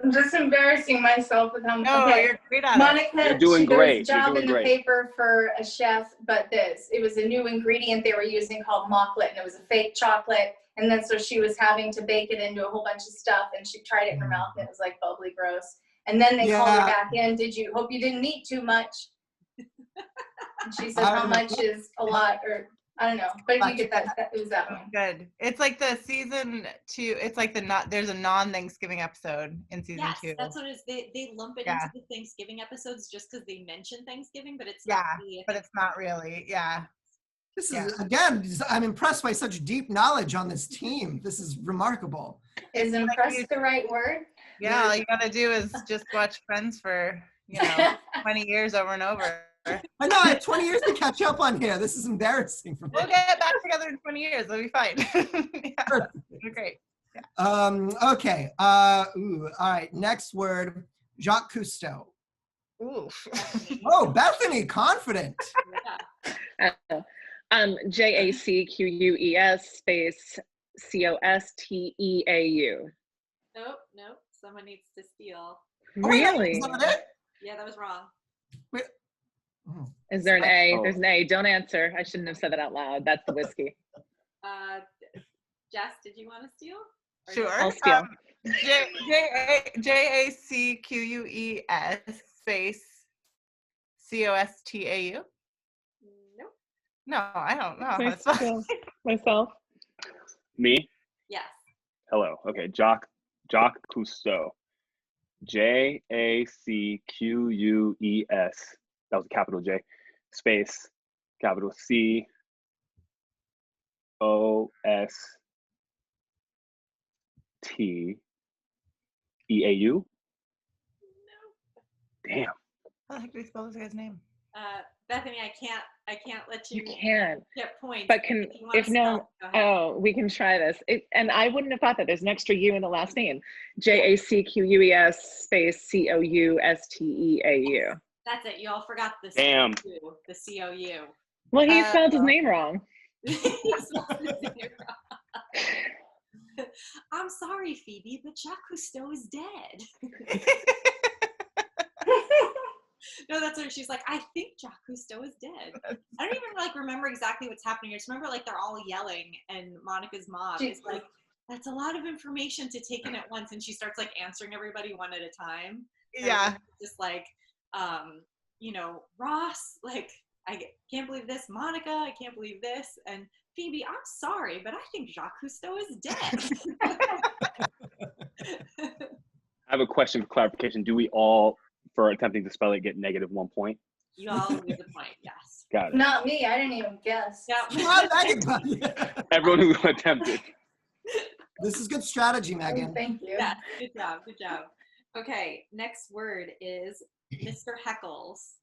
I'm just embarrassing myself with how No, okay. you're great at it. Monica, You're doing there great. was a job You're in doing the great. paper for a chef, but it was a new ingredient they were using called mocklet, and it was a fake chocolate. And then so she was having to bake it into a whole bunch of stuff, and she tried it in her mouth, and it was like bubbly gross. And then they called her Yeah. back in. Hope you didn't eat too much? And she said, how much is a lot? Or I don't know, but you get that. It was that one. Good. It's like the season 2. It's like there's a non-Thanksgiving episode in season 2. Yes, that's what it is. They lump it into the Thanksgiving episodes just because they mention Thanksgiving, but it's not really but it's not really. Yeah. This is, again, I'm impressed by such deep knowledge on this team. This is remarkable. Is impressed the right word? Yeah, all you gotta do is just watch Friends for 20 years over and over. I know, I have 20 years to catch up on here. This is embarrassing for me. We'll get back together in 20 years. It'll be fine. You're great. Okay. All right. Next word, Jacques Cousteau. Ooh. Oh, Bethany, confident. JACQUES space COSTEAU. Nope. Someone needs to steal. Really? Is that it? Yeah, that was wrong. Wait. Oh. Is there an A? Oh. There's an A. Don't answer. I shouldn't have said that out loud. That's the whiskey. Jess, did you want to steal? Or Sure. I'll steal. JACQUES space COSTAU. Nope. No, I don't know. That's fine. Myself. Me? Yes. Hello. Okay, Jacques Cousteau. JACQUES. That was a capital J. Space capital COSTEAU. Damn. How the heck do we spell this guy's name? Bethany, I can't let you. You can. Get points. But we can try this. And I wouldn't have thought that. There's an extra U in the last name. JACQUES space COUSTEAU. That's it. You all forgot the Damn. COU, the COU. Well, he spelled his name wrong. I'm sorry, Phoebe, but Jacques Cousteau is dead. No, that's what she's like. I think Jacques Cousteau is dead. I don't even remember exactly what's happening. I just remember they're all yelling, and Monica's mom is like, "That's a lot of information to take in at once," and she starts answering everybody one at a time. Yeah. Just Ross, I can't believe this. Monica, I can't believe this. And Phoebe, I'm sorry, but I think Jacques Cousteau is dead. I have a question for clarification. Do we all, for attempting to spell it, get -1 point? You all lose a point, yes. Got it. Not me. I didn't even guess. Yep. Come on, Megan. Everyone who attempted. This is good strategy, Megan. Thank you. Yeah, good job, good job. Okay, next word is Mr. Heckles.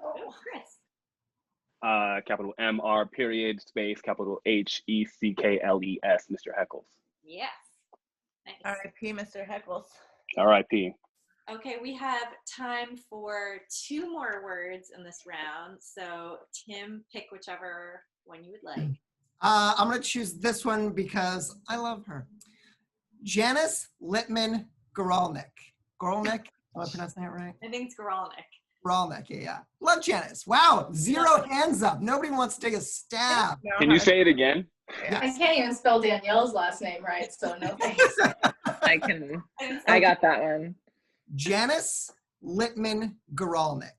Oh, Chris. Capital MR period space capital HECKLES, Mr. Heckles. Yes. Nice. R.I.P. Mr. Heckles. R.I.P. Okay, we have time for 2 more words in this round. So Tim, pick whichever one you would like. I'm going to choose this one because I love her. Janice Littman Goralnik. Goralnik? Am I pronouncing that right? I think it's Goralnik. Goralnik, yeah. Love Janice. Wow, 0 hands up. Nobody wants to take a stab. Can you say it again? I can't even spell Danielle's last name right, so no thanks. I got that one. Janice Littman Goralnik.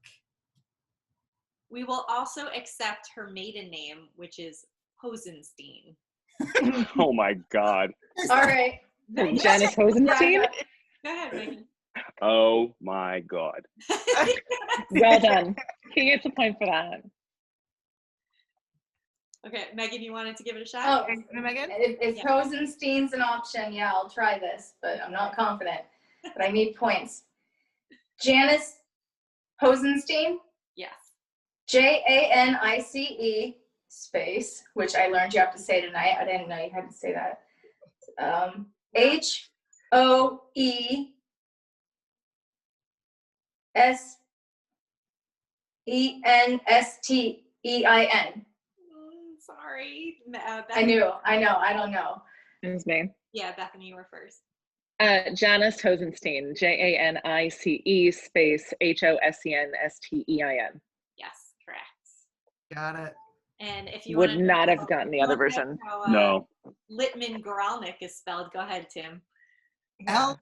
We will also accept her maiden name, which is Hosenstein. Oh my God. All right. Janice Hosenstein? Go ahead, Megan. Oh my God. Well done. He gets a point for that. Okay, Megan, you wanted to give it a shot? Oh, Megan? if Hosenstein's an option, yeah, I'll try this, but I'm not confident. But I need points. Janice Hosenstein, Yes. Janice space, which I learned you have to say tonight. I didn't know you had to say that. Hoenstein. Sorry. I Bethany. know, I don't know. It's me. Yeah, Bethany, you were first. Janice Hosenstein, Janice space Hosenstein. Yes, correct. Got it. And if you Would wanna not know have gotten the other how, version. No. Littman Goralnik is spelled. Go ahead, Tim. Litman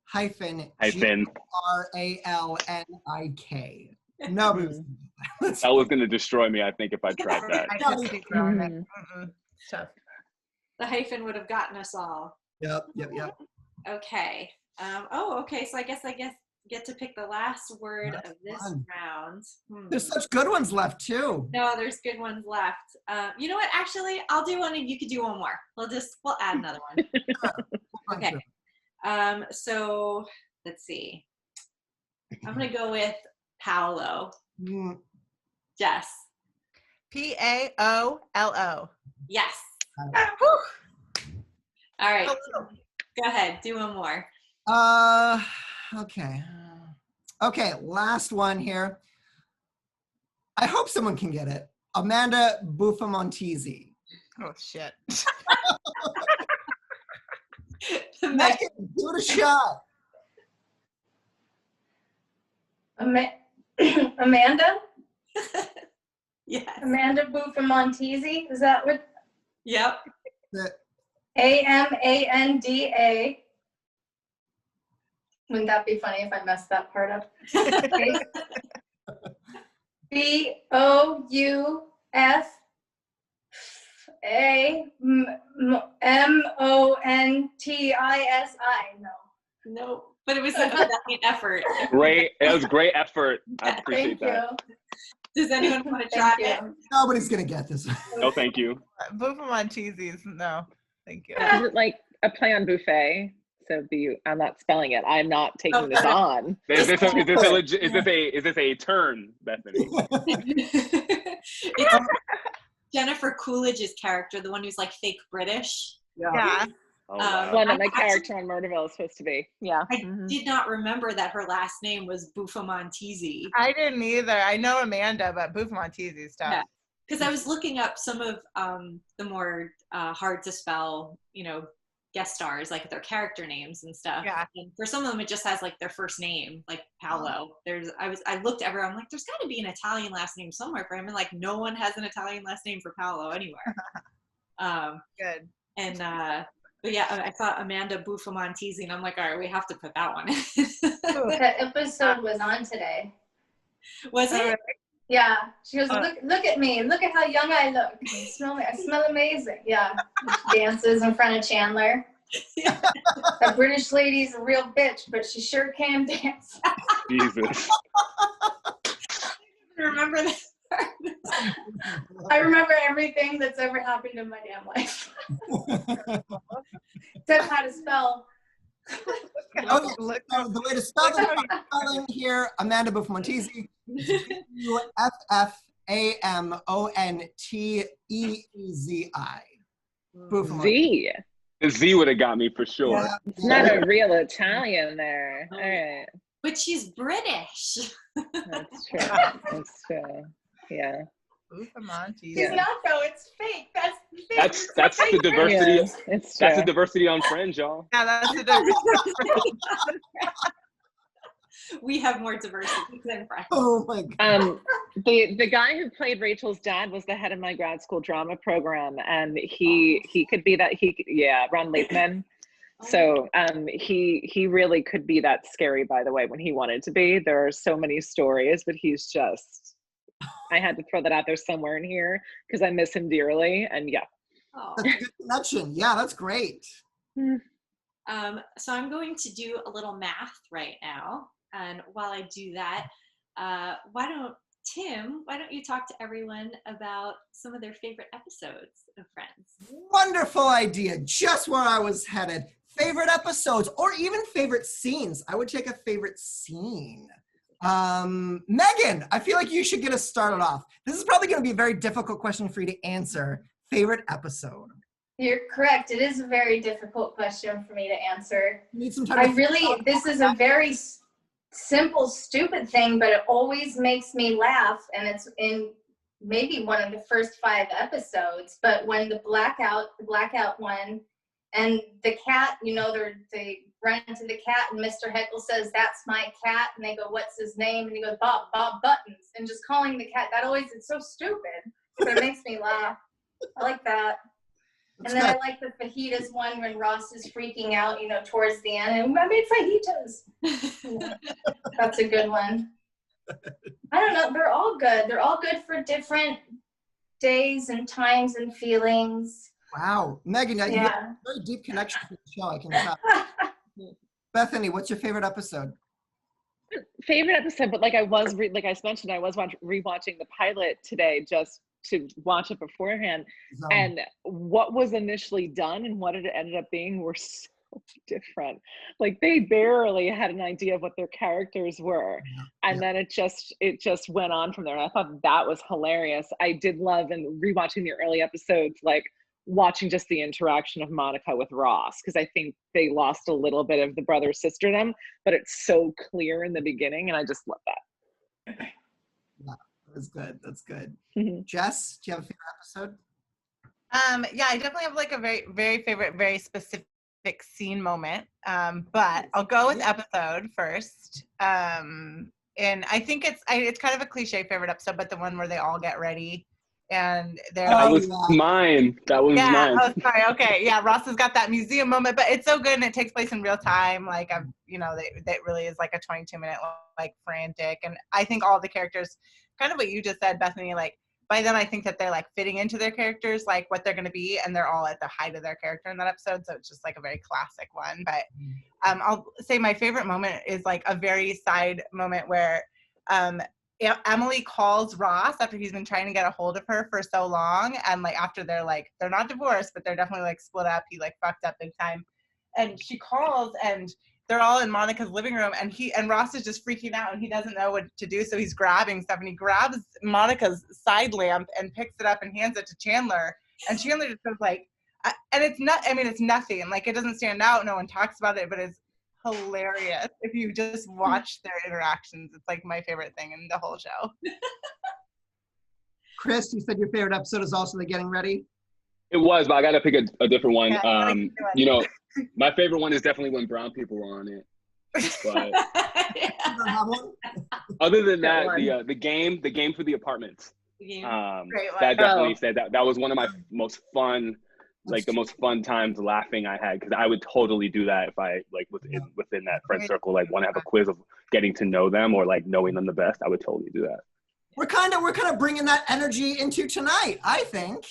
hyphen Gralnik. Nobody's That was going to destroy me, I think, if I tried that. I can't speak wrong. Tough. The hyphen would have gotten us all. Yep. Okay. Okay. So I guess get to pick the last word of this round. There's such good ones left too. No, there's good ones left. You know what? Actually, I'll do one and you could do one more. We'll add another one. Okay. So let's see. I'm gonna go with Paolo. Jess. Paolo. Yes. All right. Go ahead. Do one more. Okay, last one here. I hope someone can get it. Amanda Buffamontesi. Oh shit. Megan, give it a shot. Amanda? Yes. Amanda Buffamontesi? Is that what? Yep. Amanda. Wouldn't that be funny if I messed that part up? Buffamontisi. No. But it was a valiant effort. Great. It was great effort. I appreciate Thank that. you. Does anyone want to try it? Nobody's gonna get this. No, thank you. Buffamontesi's, no. Thank you. Is it like a play on buffet? So I'm not spelling it. I'm not taking this on. Is this a turn, Bethany? It's Jennifer Coolidge's character, the one who's like fake British. Yeah. Oh, wow. One that my character on Murderville is supposed to be. Yeah. I did not remember that her last name was Buffamontesi. I didn't either. I know Amanda, but Buffamontesi stuff. Yeah. Because I was looking up some of the more hard to spell, guest stars, like their character names and stuff. Yeah. And for some of them, it just has like their first name, like Paolo. I looked everywhere. I'm like, there's got to be an Italian last name somewhere for him, and like no one has an Italian last name for Paolo anywhere. Good. And but yeah, I saw Amanda Buffamontesi, and I'm like, all right, we have to put that one in. That episode was on today. Was it? Yeah. She goes, look at me. Look at how young I look. I smell amazing. Yeah. She dances in front of Chandler. Yeah. That British lady's a real bitch, but she sure can dance. Jesus. remember that. I remember everything that's ever happened in my damn life. Except how to spell. Oh, yeah. So the way to spell the spelling here, Amanda Buffomontesi, Buffamontezi. Z. The Z would have got me for sure. Yeah, It's not a real Italian there. All right. But she's British. That's true. That's true. Yeah. She's not though. It's fake. That's the thing. That's the diversity. Yeah, it's true. That's the diversity on Friends, y'all. Yeah, that's the diversity. We have more diversity than Friends. Oh my God. The guy who played Rachel's dad was the head of my grad school drama program, and he could be that. Ron Leithman. So he really could be that scary, by the way, when he wanted to be. There are so many stories, but he's just, I had to throw that out there somewhere in here because I miss him dearly. And yeah. Oh. That's a good connection. Yeah, that's great. So I'm going to do a little math right now. And while I do that, Tim, why don't you talk to everyone about some of their favorite episodes of Friends? Wonderful idea. Just where I was headed. Favorite episodes or even favorite scenes. I would take a favorite scene. Megan, I feel like you should get us started off. This is probably going to be a very difficult question for you to answer. Favorite episode? You're correct. It is a very difficult question for me to answer. You need some time This is a very simple, stupid thing, but it always makes me laugh. And it's in maybe one of the first 5 episodes. But when the blackout one, and the cat, they run into the cat, and Mr. Heckle says, "That's my cat," and they go, "What's his name?" And he goes, Bob Buttons," and just calling the cat, it's so stupid, but it makes me laugh. I like that. And then I like the fajitas one when Ross is freaking out, towards the end, and I made fajitas. That's a good one. I don't know. They're all good. They're all good for different days and times and feelings. Wow. Megan, you have a very deep connection to the show, I can tell. Bethany, what's your favorite episode? Favorite episode, but like I mentioned, I was rewatching the pilot today just to watch it beforehand. And what was initially done and what it ended up being were so different. Like they barely had an idea of what their characters were. And then it just went on from there. And I thought that was hilarious. I did love, and rewatching the early episodes, like watching just the interaction of Monica with Ross, because I think they lost a little bit of the brother-sisterdom, but it's so clear in the beginning, and I just love that. Yeah, that's good. That's good. Mm-hmm. Jess, do you have a favorite episode? Yeah, I definitely have like a very, very favorite, very specific scene moment. But I'll go with episode first. And I think it's kind of a cliche favorite episode, but the one where they all get ready. And that was mine. Mine. Oh, sorry. Okay. Yeah. Ross has got that museum moment, but it's so good and it takes place in real time. Like, that really is like a 22-minute, like frantic. And I think all the characters, kind of what you just said, Bethany, like by then I think that they're like fitting into their characters, like what they're going to be. And they're all at the height of their character in that episode. So it's just like a very classic one. But I'll say my favorite moment is like a very side moment where, Emily calls Ross after he's been trying to get a hold of her for so long, and like after they're not divorced, but they're definitely like split up. He like fucked up big time, and she calls, and they're all in Monica's living room, and Ross is just freaking out, and he doesn't know what to do, so he's grabbing stuff, and he grabs Monica's side lamp and picks it up and hands it to Chandler, and Chandler just goes like, and it's nothing, like it doesn't stand out, no one talks about it, but it's hilarious. If you just watch their interactions, it's like my favorite thing in the whole show. Chris, you said your favorite episode is also the getting ready? It was, but I got to pick a different one. Yeah, my favorite one is definitely when brown people were on it. But other than that, the game for the apartments. That definitely said that was one of my most fun, like the most fun times laughing I had, because I would totally do that if I like within that friend circle, like want to have a quiz of getting to know them or like knowing them the best. I would totally do that. We're kind of bringing that energy into tonight, I think.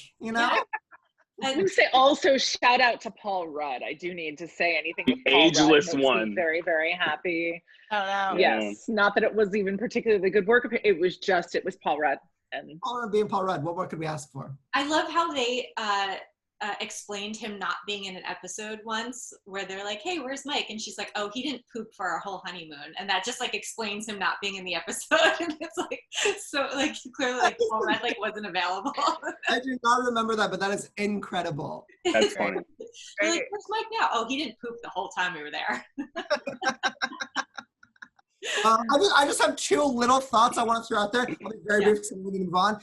I would say also shout out to Paul Rudd. I do need to say anything with Paul Ageless Rudd makes one. me very, very happy. Oh no. Yes, not that it was even particularly good work. It was Paul Rudd. And Paul Rudd being Paul Rudd, what more could we ask for? I love how they explained him not being in an episode once where they're like, hey, where's Mike? And she's like, oh, he didn't poop for our whole honeymoon. And that just like explains him not being in the episode. And it's like, so like clearly like Paul Rudd like wasn't available. I do not remember that, but that is incredible. That's funny. They're like, where's Mike now? Oh, he didn't poop the whole time we were there. I just have two little thoughts I want to throw out there. I'll be very brief because I'm going to move on.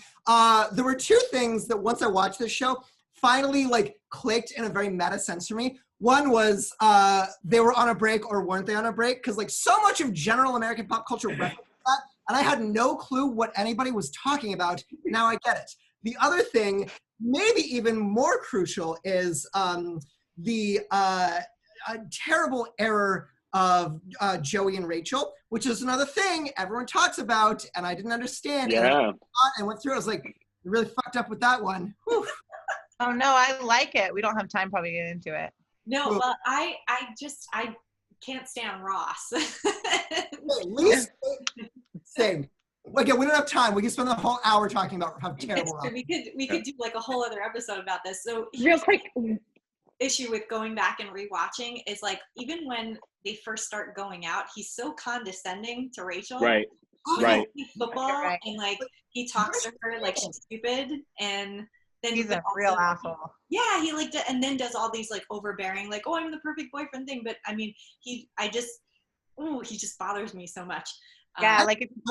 There were two things that once I watched this show, finally like clicked in a very meta sense for me. One was they were on a break or weren't they on a break? Because like so much of general American pop culture referenced that, and I had no clue what anybody was talking about. Now I get it. The other thing, maybe even more crucial, is the terrible error of Joey and Rachel, which is another thing everyone talks about, and I didn't understand. Yeah. And went through. I was like, really fucked up with that one. Whew. Oh no, I like it. We don't have time probably to get into it. No, well, I can't stand Ross. At least, same. Again, we don't have time. We can spend the whole hour talking about how terrible. We could do like a whole other episode about this. So real quick, issue with going back and rewatching is like even when they first start going out, he's so condescending to Rachel. Right. Right. Football Right. and like he talks to her like she's stupid, and then He's a real asshole. Yeah, he like and then does all these like overbearing like, oh, I'm the perfect boyfriend thing. But I mean, he just bothers me so much. Yeah, like if you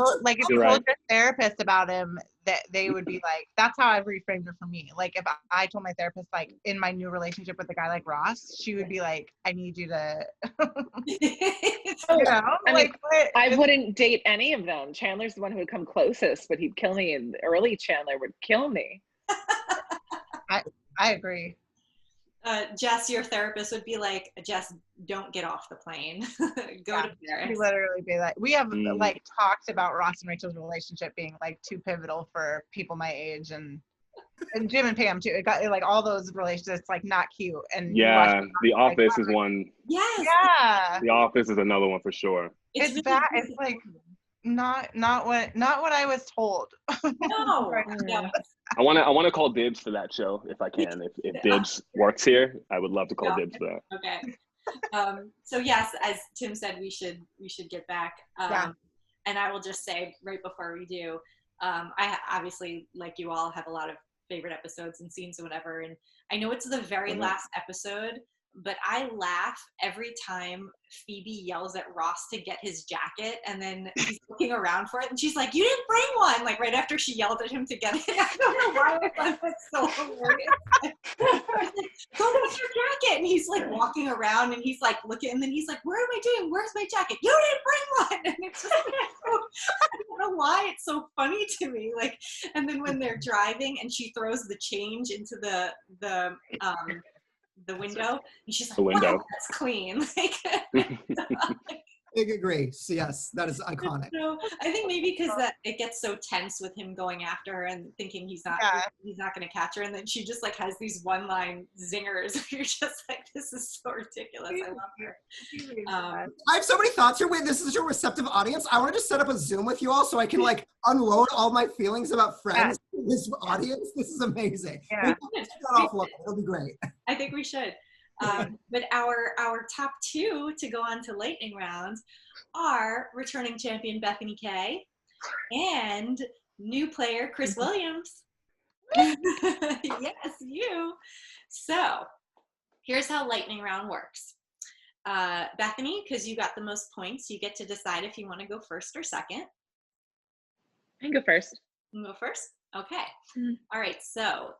You're told your therapist about him, that they would be like, that's how I've reframed it for me. Like if I told my therapist like in my new relationship with a guy like Ross, she would be like, I need you to you know, I wouldn't date any of them. Chandler's the one who would come closest, but he'd kill me, and early Chandler would kill me. I agree. Jess, your therapist would be like, Jess, don't get off the plane. Go to Paris. We literally be like, we have like talked about Ross and Rachel's relationship being like too pivotal for people my age, and Jim and Pam too. It got like all those relationships like not cute. And yeah, The Office is one. Yes. Yeah. The Office is another one for sure. It's really bad. good. It's like not what I was told. No. No. I want to call dibs for that show if I can. If dibs works here, I would love to call dibs for that. Okay. So yes, as Tim said, we should get back. And I will just say right before we do, I obviously, like you all, have a lot of favorite episodes and scenes and whatever. And I know it's the very last episode, but I laugh every time Phoebe yells at Ross to get his jacket, and then he's looking around for it, and she's like, you didn't bring one, like right after she yelled at him to get it. I don't know why I thought that's so hilarious. Like, go get your jacket, and he's like walking around, and he's like looking, and then he's like, what am I doing? Where's my jacket? You didn't bring one. And it's just like, I don't know why it's so funny to me. Like, and then when they're driving and she throws the change into the window, and she's like, wow, that's clean. Like, Big agree. So yes, that is iconic. so I think maybe because that it gets so tense with him going after her and thinking he's not going to catch her, and then she just like has these one-line zingers. You're just like, this is so ridiculous. I love her. I have so many thoughts here. Wait, this is your receptive audience. I want to just set up a Zoom with you all so I can like unload all my feelings about Friends to this audience. This is amazing. Yeah. It'll be great. I think we should. But our top two to go on to lightning rounds are returning champion Bethany K and new player Chris Williams. Yes, you. So here's how lightning round works. Bethany, because you got the most points, you get to decide if you want to go first or second. I can go first. You can go first? Okay. All right. So,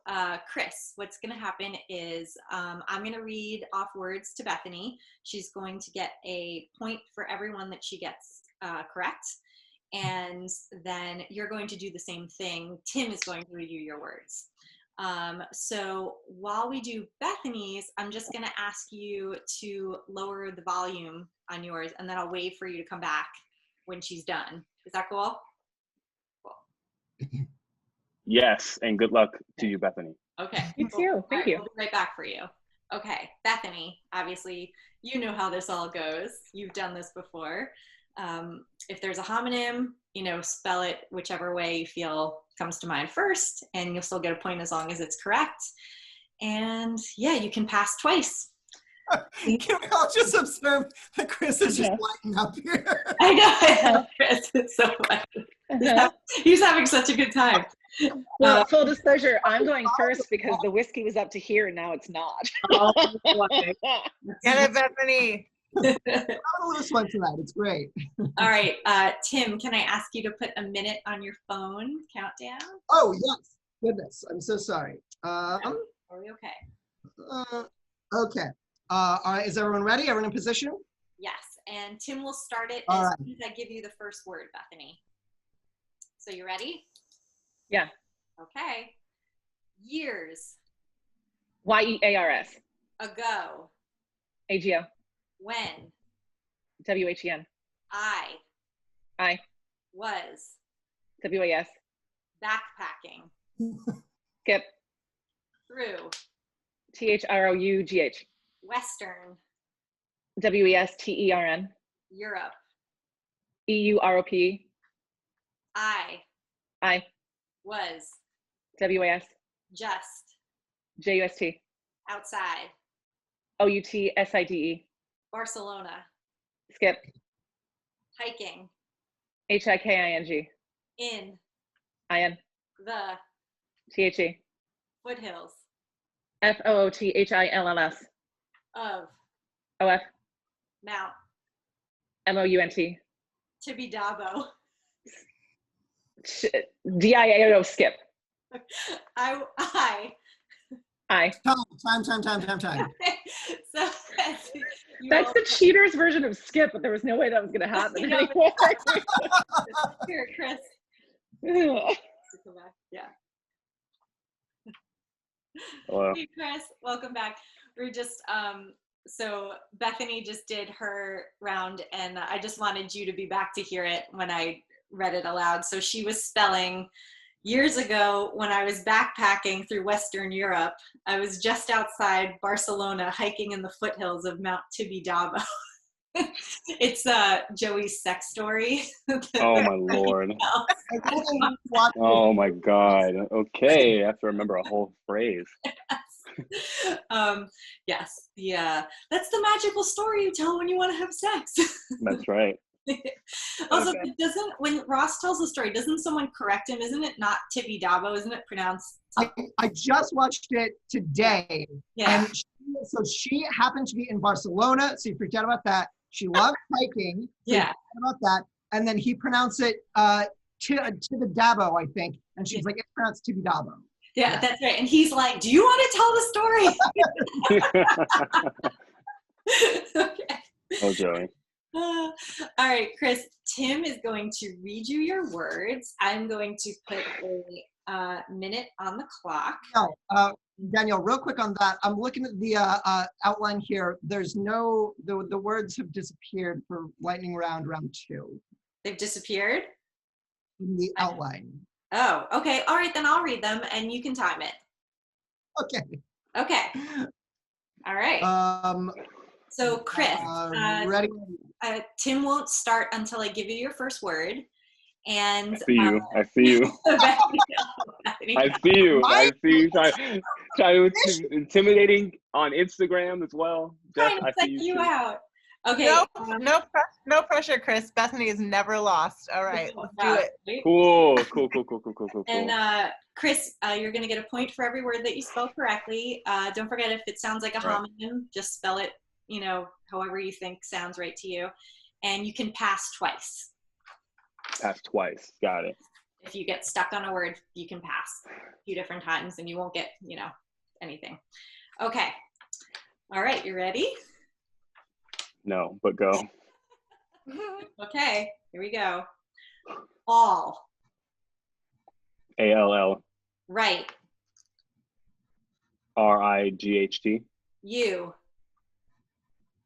Chris, what's going to happen is I'm going to read off words to Bethany. She's going to get a point for everyone that she gets correct. And then you're going to do the same thing. Tim is going to read you your words. So while we do Bethany's, I'm just going to ask you to lower the volume on yours, and then I'll wait for you to come back when she's done. Is that cool? Yes, and good luck to you, Bethany. Okay. You too. Thank you. We'll be right back for you. Okay, Bethany, obviously, you know how this all goes. You've done this before. If there's a homonym, spell it whichever way you feel comes to mind first, and you'll still get a point as long as it's correct. And yeah, you can pass twice. Can we all just observe that Chris is just lighting up here? I know, Chris. It's so funny. He's having such a good time. Well, full disclosure, I'm going first because the whiskey was up to here and now it's not. Get it, Bethany. I'm the loose one tonight. It's great. All right, Tim, can I ask you to put a minute on your phone countdown? Oh, yes. Goodness, I'm so sorry. Are we okay? Okay. All right, is everyone ready? Everyone in position? Yes, and Tim will start it All as right. soon as I give you the first word, Bethany. So you ready? Yeah. Okay. Years YEARS. ago. AGO. When WHEN. I was WAS. backpacking Skip. through THROUGH. Western WESTERN. Europe. EUROP. I was WAS. just JUST. outside OUTSIDE. Barcelona Skip. hiking HIKING. in IN. the THE. foothills FOOTHILLS. of OF. Mount MOUNT. Tibidabo. DIAO. Skip. I Time. so That's the cheater's version of skip, but there was no way that was going to happen You know, anymore. here, Chris. Yeah. Hello. Hey, Chris. Welcome back. We're just so Bethany just did her round, and I just wanted you to be back to hear it when I read it aloud. So she was spelling years ago when I was backpacking through Western Europe. I was just outside Barcelona hiking in the foothills of Mount Tibidabo. It's Joey's sex story. Oh my Lord. Oh my God. Okay, I have to remember a whole phrase. Yes, yeah. That's the magical story you tell when you want to have sex. That's right. Also, Okay. when Ross tells the story, doesn't someone correct him? Isn't it not Tibidabo? Isn't it pronounced? I just watched it today. Yeah. And she happened to be in Barcelona, so you freaked out about that. She loved hiking. So you Yeah. freaked out about that. And then he pronounced it Tibidabo, I think. And she's like, it's pronounced Tibidabo. Yeah, that's right. And he's like, do you want to tell the story? Okay. Oh, Joey. All right, Chris, Tim is going to read you your words. I'm going to put a minute on the clock. No, Danielle, real quick on that. I'm looking at the outline here. There's no, the words have disappeared for lightning round 2 They've disappeared? in the outline. Oh, okay. All right, then I'll read them and you can time it. Okay. Okay. All right. So, Chris, ready? Tim won't start until I give you your first word. And I see you. I see you. I see you. I see you trying to intimidating on Instagram as well. Trying I to see psych you too. out. Okay. No pressure, Chris. Bethany is never lost. All right, let's do it. Cool. And Chris, you're going to get a point for every word that you spell correctly. Don't forget, if it sounds like a homonym, just spell it, however you think sounds right to you. And you can pass twice. Pass twice. Got it. If you get stuck on a word, you can pass a few different times and you won't get, anything. Okay. All right, you ready? No, but go. Okay, here we go. All. ALL. Right. RIGHT. You.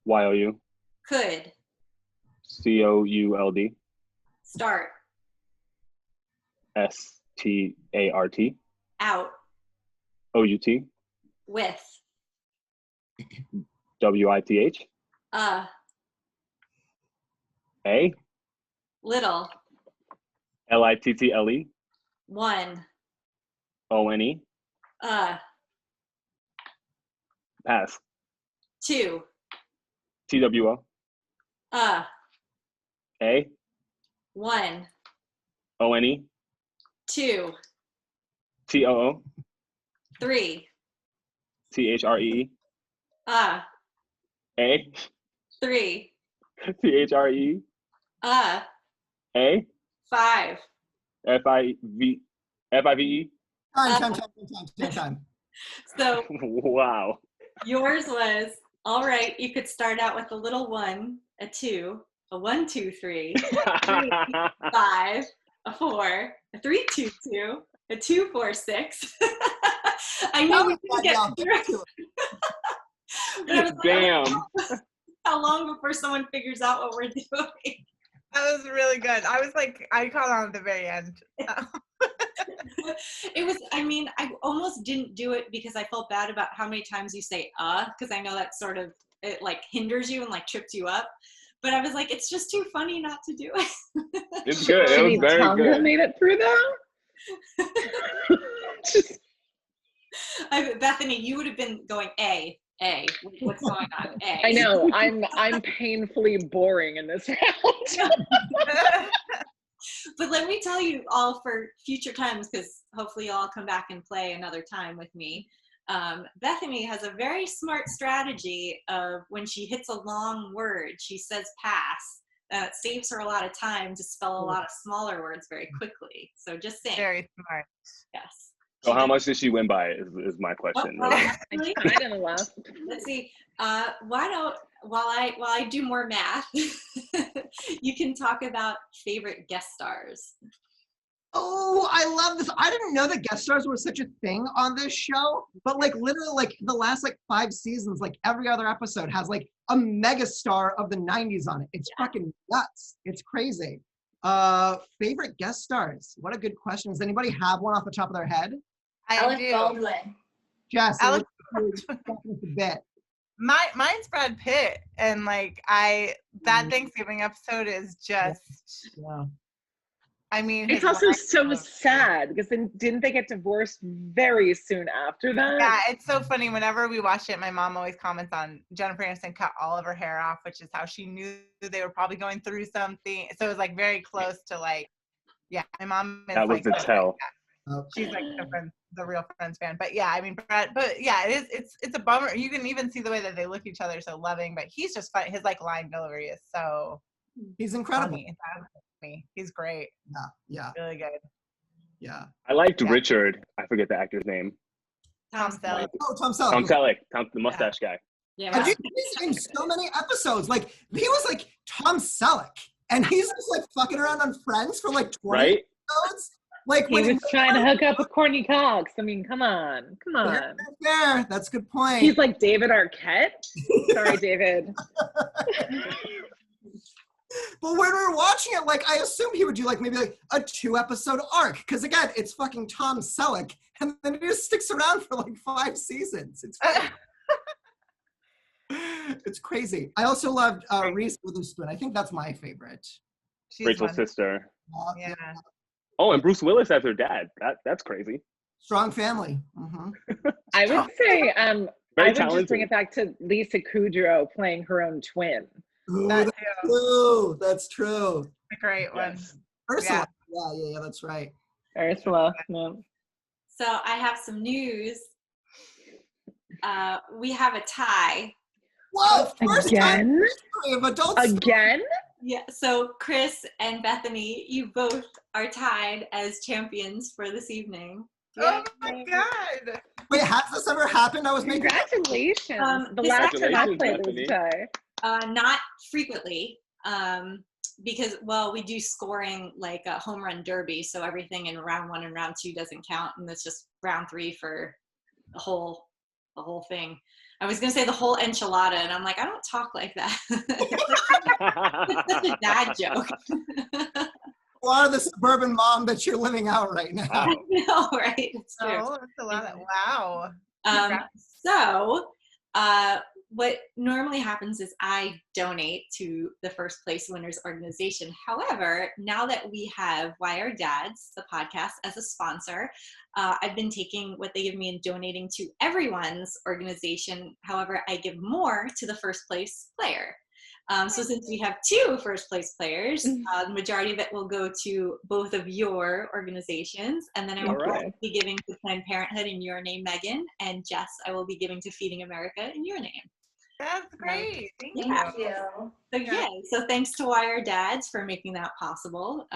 YOU. Could. COULD. Start. START. Out. O-U-T. With. W-I-T-H. A. Little. L-I-T-T-L-E. One. O-N-E. Pass. Two. T-W-O. A. One. O-N-E. Two. T-O-O. Three. T-H-R-E-E. A. Three. T-H-R-E-E. A. Five. F-I-V. F-I-V-E. Time. So Wow. yours was, all right, you could start out with a little one, a two, a 1, 2, 3, 3, 5, a 4, a 3, 2, 2, a 2, 4, 6. I knew we didn't get through. But I was like, Damn. how long before someone figures out what we're doing? That was really good. I was like, I caught on at the very end. It was, I mean, I almost didn't do it because I felt bad about how many times you say because I know that sort of, it like hinders you and like trips you up. But I was like, it's just too funny not to do it. It's good. It was very Tonga good. made it through that. Bethany, you would have been going A. What's going on? A. I know. I'm painfully boring in this round. But let me tell you all for future times, because hopefully you'll all come back and play another time with me. Bethany has a very smart strategy of when she hits a long word, she says pass. It saves her a lot of time to spell a lot of smaller words very quickly. So just saying. Very smart. Yes. So how much did she win by is my question. Actually, I tied in the last. let's see. Why don't while I do more math, you can talk about favorite guest stars. Oh, I love this. I didn't know that guest stars were such a thing on this show, but like literally like the last like 5 seasons, like every other episode has like a mega star of the 90s on it. It's fucking nuts. It's crazy. Favorite guest stars? What a good question. Does anybody have one off the top of their head? Alec do. Baldwin. Jess, Alec a bit. Mine's Brad Pitt, and like that Thanksgiving episode is just. Yeah. I mean, It's his also wife- so sad because then didn't they get divorced very soon after that? Yeah, it's so funny. Whenever we watch it, my mom always comments on Jennifer Aniston cut all of her hair off, which is how she knew they were probably going through something. So it was like very close to like, yeah. My mom is That was like the tell. She's like the real Friends fan. But yeah, I mean, but yeah, it's a bummer. You can even see the way that they look at each other so loving. But he's just fun. His like line delivery is so. He's incredible. Funny. He's great. Yeah. Really good. Yeah. I liked Richard. I forget the actor's name. Tom Selleck. Oh, Tom Selleck. Tom Selleck. The mustache guy. Yeah. And he's in so many episodes. Like he was like Tom Selleck, and he's just like fucking around on Friends for like 20 Right? episodes. Like He was trying to hook up with Courtney Cox. I mean, come on. Fair. That's a good point. He's like David Arquette. Sorry, David. But when we were watching it, like I assumed he would do like maybe like a 2-episode arc, because again, it's fucking Tom Selleck, and then he just sticks around for like 5 seasons. It's crazy. I also loved Reese Witherspoon. I think that's my favorite. She's Rachel's wonderful. sister. Yeah. Oh, and Bruce Willis as her dad. That's crazy. Strong family. Mm-hmm. I would say I Very would talented. just bring it back to Lisa Kudrow playing her own twin. Ooh, That that's too. true. That's true. A great one. Yes. Ursula. Yeah, that's right. Ursula. No. So I have some news. We have a tie. Whoa! First time Again? history of adults. Again? Yeah, so Chris and Bethany, you both are tied as champions for this evening. Oh my god. Wait, has this ever happened? I was making. Congratulations. The this last time I Congratulations, played was Bethany. tie. Not frequently, because, well, we do scoring like a home run derby, so everything in round 1 and round 2 doesn't count, and it's just round 3 for the whole thing. I was gonna say the whole enchilada, and I'm like, I don't talk like that. It's such a dad joke. You are the suburban mom that you're living out right now. Wow. No, right? It's true. Oh, that's a lot of, wow. So, what normally happens is I donate to the first place winners organization. However, now that we have Why Our Dads, the podcast, as a sponsor, I've been taking what they give me and donating to everyone's organization. However, I give more to the first place player. So since we have 2 first place players, the majority of it will go to both of your organizations. And then I will Alright. be giving to Planned Parenthood in your name, Meghan. And Jess, I will be giving to Feeding America in your name. That's great. Thank Thank you. you. So yay. So thanks to Why Our Dads for making that possible.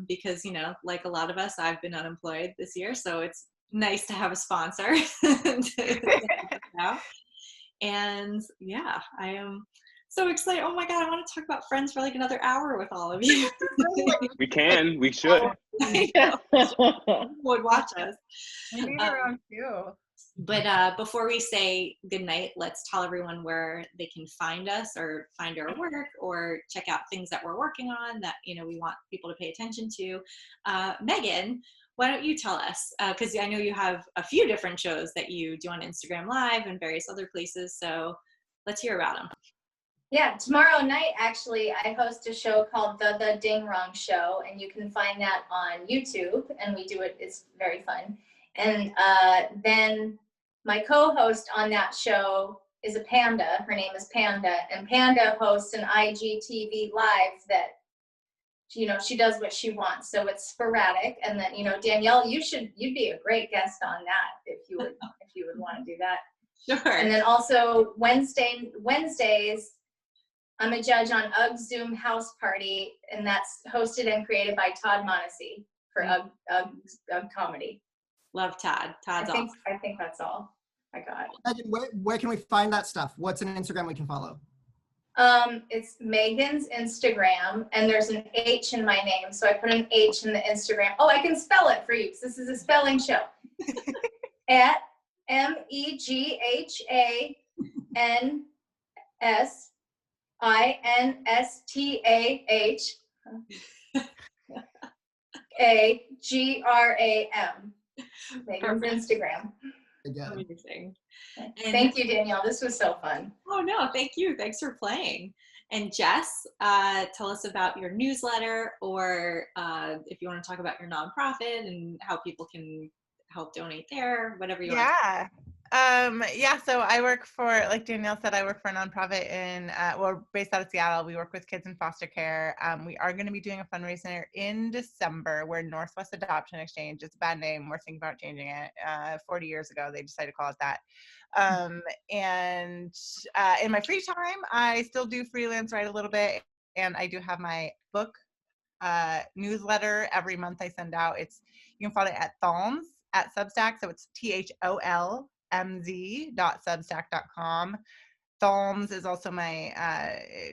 Because, you know, like a lot of us, I've been unemployed this year. So it's nice to have a sponsor. And yeah, I am so excited. Oh my God, I want to talk about Friends for like another hour with all of you. We should. I know. Would watch us. We need around too. But before we say goodnight, let's tell everyone where they can find us or find our work or check out things that we're working on that, you know, we want people to pay attention to. Meghan, why don't you tell us? Because I know you have a few different shows that you do on Instagram Live and various other places. So let's hear about them. Yeah, tomorrow night, actually, I host a show called The Ding Rong Show, and you can find that on YouTube, and we do it. It's very fun. And then my co-host on that show is a Panda. Her name is Panda, and Panda hosts an IGTV Live that, you know, she does what she wants, so it's sporadic. And then, you know, Danielle, you'd be a great guest on that if you would want to do that. Sure. And then also Wednesdays, I'm a judge on UGG's Zoom House Party, and that's hosted and created by Todd Montesi for UGG Comedy. Love Todd. Todd's awesome. I think that's all I got. Where can we find that stuff? What's an Instagram we can follow? It's Megan's Instagram, and there's an H in my name, so I put an H in the Instagram. Oh, I can spell it for you because this is a spelling show. At MEGHANSTAHAGRAM. Megan's Instagram. Again. Amazing. Thank you, Danielle. This was so fun. Oh no, thank you. Thanks for playing. And Jess, tell us about your newsletter, or if you want to talk about your nonprofit and how people can help donate there, whatever you want. Yeah, so I work for, like Danielle said, I work for a nonprofit in, based out of Seattle. We work with kids in foster care. We are going to be doing a fundraiser in December. We're Northwest Adoption Exchange. It's a bad name. We're thinking about changing it. 40 years ago, they decided to call it that. And in my free time, I still do freelance, write a little bit, and I do have my book newsletter every month I send out. You can follow it at Tholmz at Substack, so it's THOLMZ.substack.com. Tholmz is also my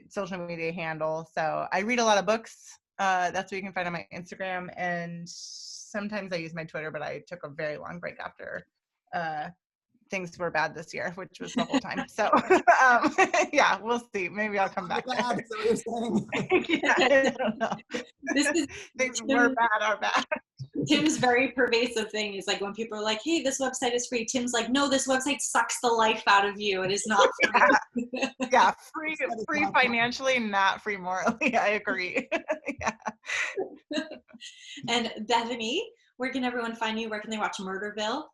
social media handle. So I read a lot of books. That's what you can find on my Instagram. And sometimes I use my Twitter, but I took a very long break after things were bad this year, which was the whole time. So yeah, we'll see. Maybe I'll come back. Bad, so you're saying. Yeah, I don't know. Things were bad are bad. Tim's very pervasive thing is like when people are like, hey, this website is free. Tim's like, no, this website sucks the life out of you. It is not free. Yeah, free financially, not free morally. I agree. Yeah. And Bethany, where can everyone find you? Where can they watch Murderville?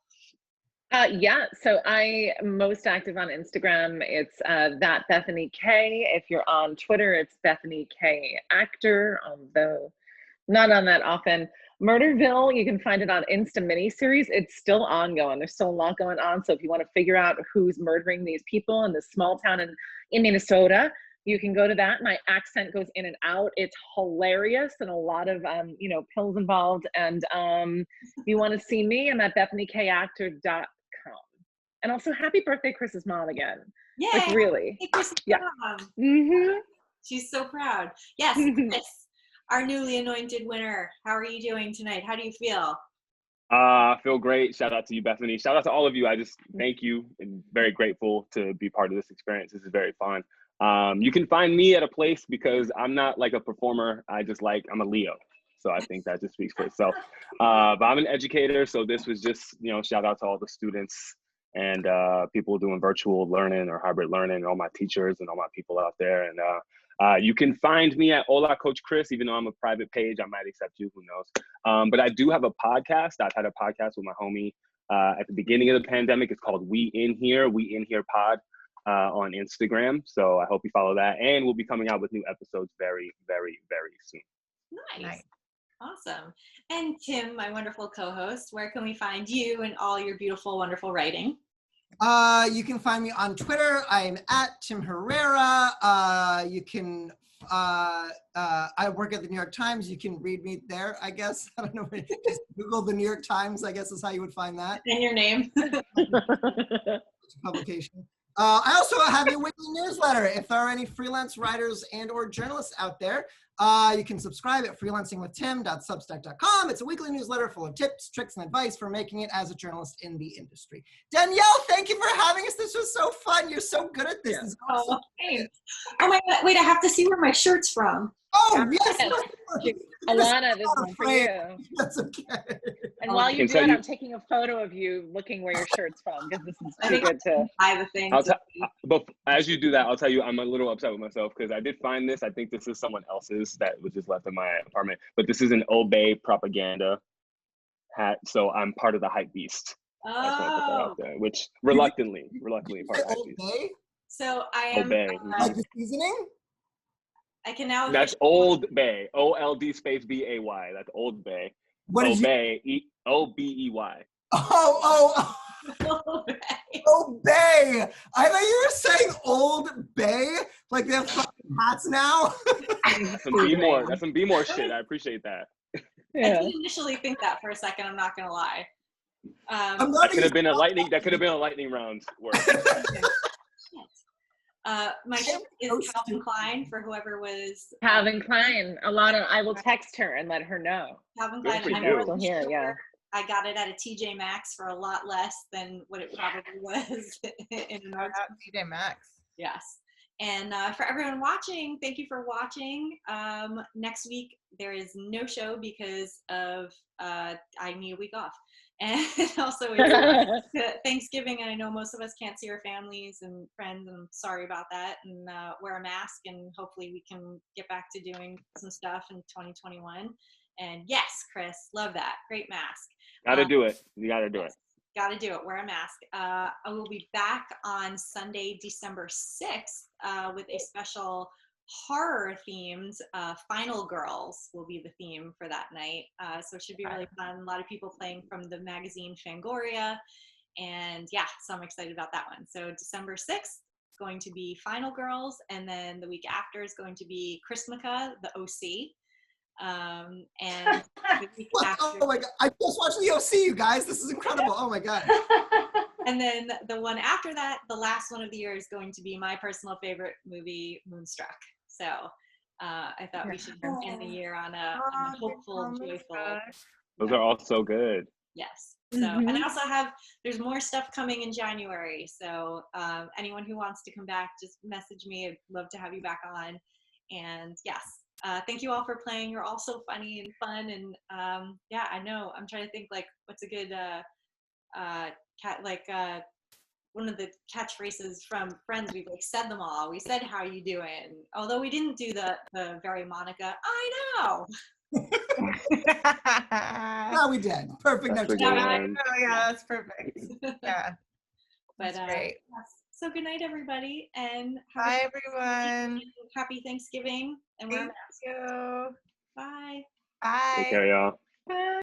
Yeah, so I'm most active on Instagram. It's that Bethany K. If you're on Twitter, it's Bethany K Actor, although not on that often. Murderville, you can find it on Insta miniseries. It's still ongoing. There's still a lot going on. So if you want to figure out who's murdering these people in this small town in Minnesota, you can go to that. My accent goes in and out. It's hilarious and a lot of, pills involved. And if you want to see me, I'm at BethanyKActor.com. And also, happy birthday, Chris's mom again. Yeah. Like, really. Hey, Chris's Yeah. mom. Mm-hmm. She's so proud. Yes, Chris, our newly anointed winner. How are you doing tonight? How do you feel? I feel great. Shout out to you, Bethany. Shout out to all of you. I just thank you and very grateful to be part of this experience. This is very fun. You can find me at a place because I'm not like a performer. I'm a Leo. So I think that just speaks for itself. But I'm an educator, so this was just, shout out to all the students and people doing virtual learning or hybrid learning, all my teachers and all my people out there. And you can find me at Hola Coach Chris, even though I'm a private page, I might accept you, who knows. But I do have a podcast. I've had a podcast with my homie at the beginning of the pandemic. It's called We In Here Pod on Instagram. So I hope you follow that. And we'll be coming out with new episodes very, very, very soon. Nice. Awesome. And Tim, my wonderful co-host, where can we find you and all your beautiful, wonderful writing? You can find me on Twitter. I'm at Tim Herrera. You can, I work at the New York Times. You can read me there, I guess. I don't know. Just Google the New York Times, I guess is how you would find that. And your name. Publication. I also have a weekly newsletter. If there are any freelance writers and or journalists out there, you can subscribe at freelancingwithtim.substack.com. It's a weekly newsletter full of tips, tricks, and advice for making it as a journalist in the industry. Danielle, thank you for having us. This was so fun. You're so good at this. Yeah. This oh, thanks. Oh my God, wait, I have to see where my shirt's from. Oh, yes. Alana, this is for you. That's okay. And while you do it, I'm taking a photo of you looking where your shirt's from, because this is too good to buy the thing. But as you do that, I'll tell you, I'm a little upset with myself because I did find this. I think this is someone else's that was just left in my apartment. But this is an Obey propaganda hat, so I'm part of the hype beast. Oh. I just want to put that out there, which reluctantly part of the hype beast. So I am. Obey. Like the seasoning? I can now. That's Old Bay. OLD space BAY. That's Old Bay. What is Obey? OBEY. Oh. Obey. I thought you were saying Old Bay. Like they have fucking hats now. That's some B more shit. I appreciate that. Yeah. I did initially think that for a second. I'm not gonna lie. That could have been a lightning round word. My ship is Calvin Klein for whoever was. Calvin Klein. Alana, I will text her and let her know. Calvin Klein. I'm here, yeah. I got it at a TJ Maxx for a lot less than what it probably was in an TJ Maxx. Yes. And for everyone watching, thank you for watching. Next week, there is no show because of I need a week off. And also it's Thanksgiving, and I know most of us can't see our families and friends, and I'm sorry about that. And wear a mask, and hopefully we can get back to doing some stuff in 2021. And yes, Chris, love that. Great mask. Gotta do it. You gotta do it. Gotta do it. Wear a mask. I will be back on Sunday, December 6th with a special horror-themed Final Girls will be the theme for that night. So it should be really fun. A lot of people playing from the magazine Fangoria. And yeah, so I'm excited about that one. So December 6th is going to be Final Girls. And then the week after is going to be Christmaka, the OC. And the week after, oh my God, I just watched the OC, you guys. This is incredible. Oh my God. And then the one after that, the last one of the year, is going to be my personal favorite movie, Moonstruck. So I thought we should end the year on a hopeful, joyful. Those are all so good. Yes. So, and I also have, there's more stuff coming in January. So anyone who wants to come back, just message me. I'd love to have you back on. And yes, thank you all for playing. You're all so funny and fun. And yeah, I know. I'm trying to think like what's a good one of the catchphrases from Friends. We've like said them all. We said, "How you doing?" Although we didn't do the very Monica. I know. No, we did. Perfect. Yeah, that's perfect. Yeah. But great. Yes. So good night, everybody, and bye, everyone. Happy Thanksgiving, and Thank you. Bye. Bye. Take care, y'all. Bye.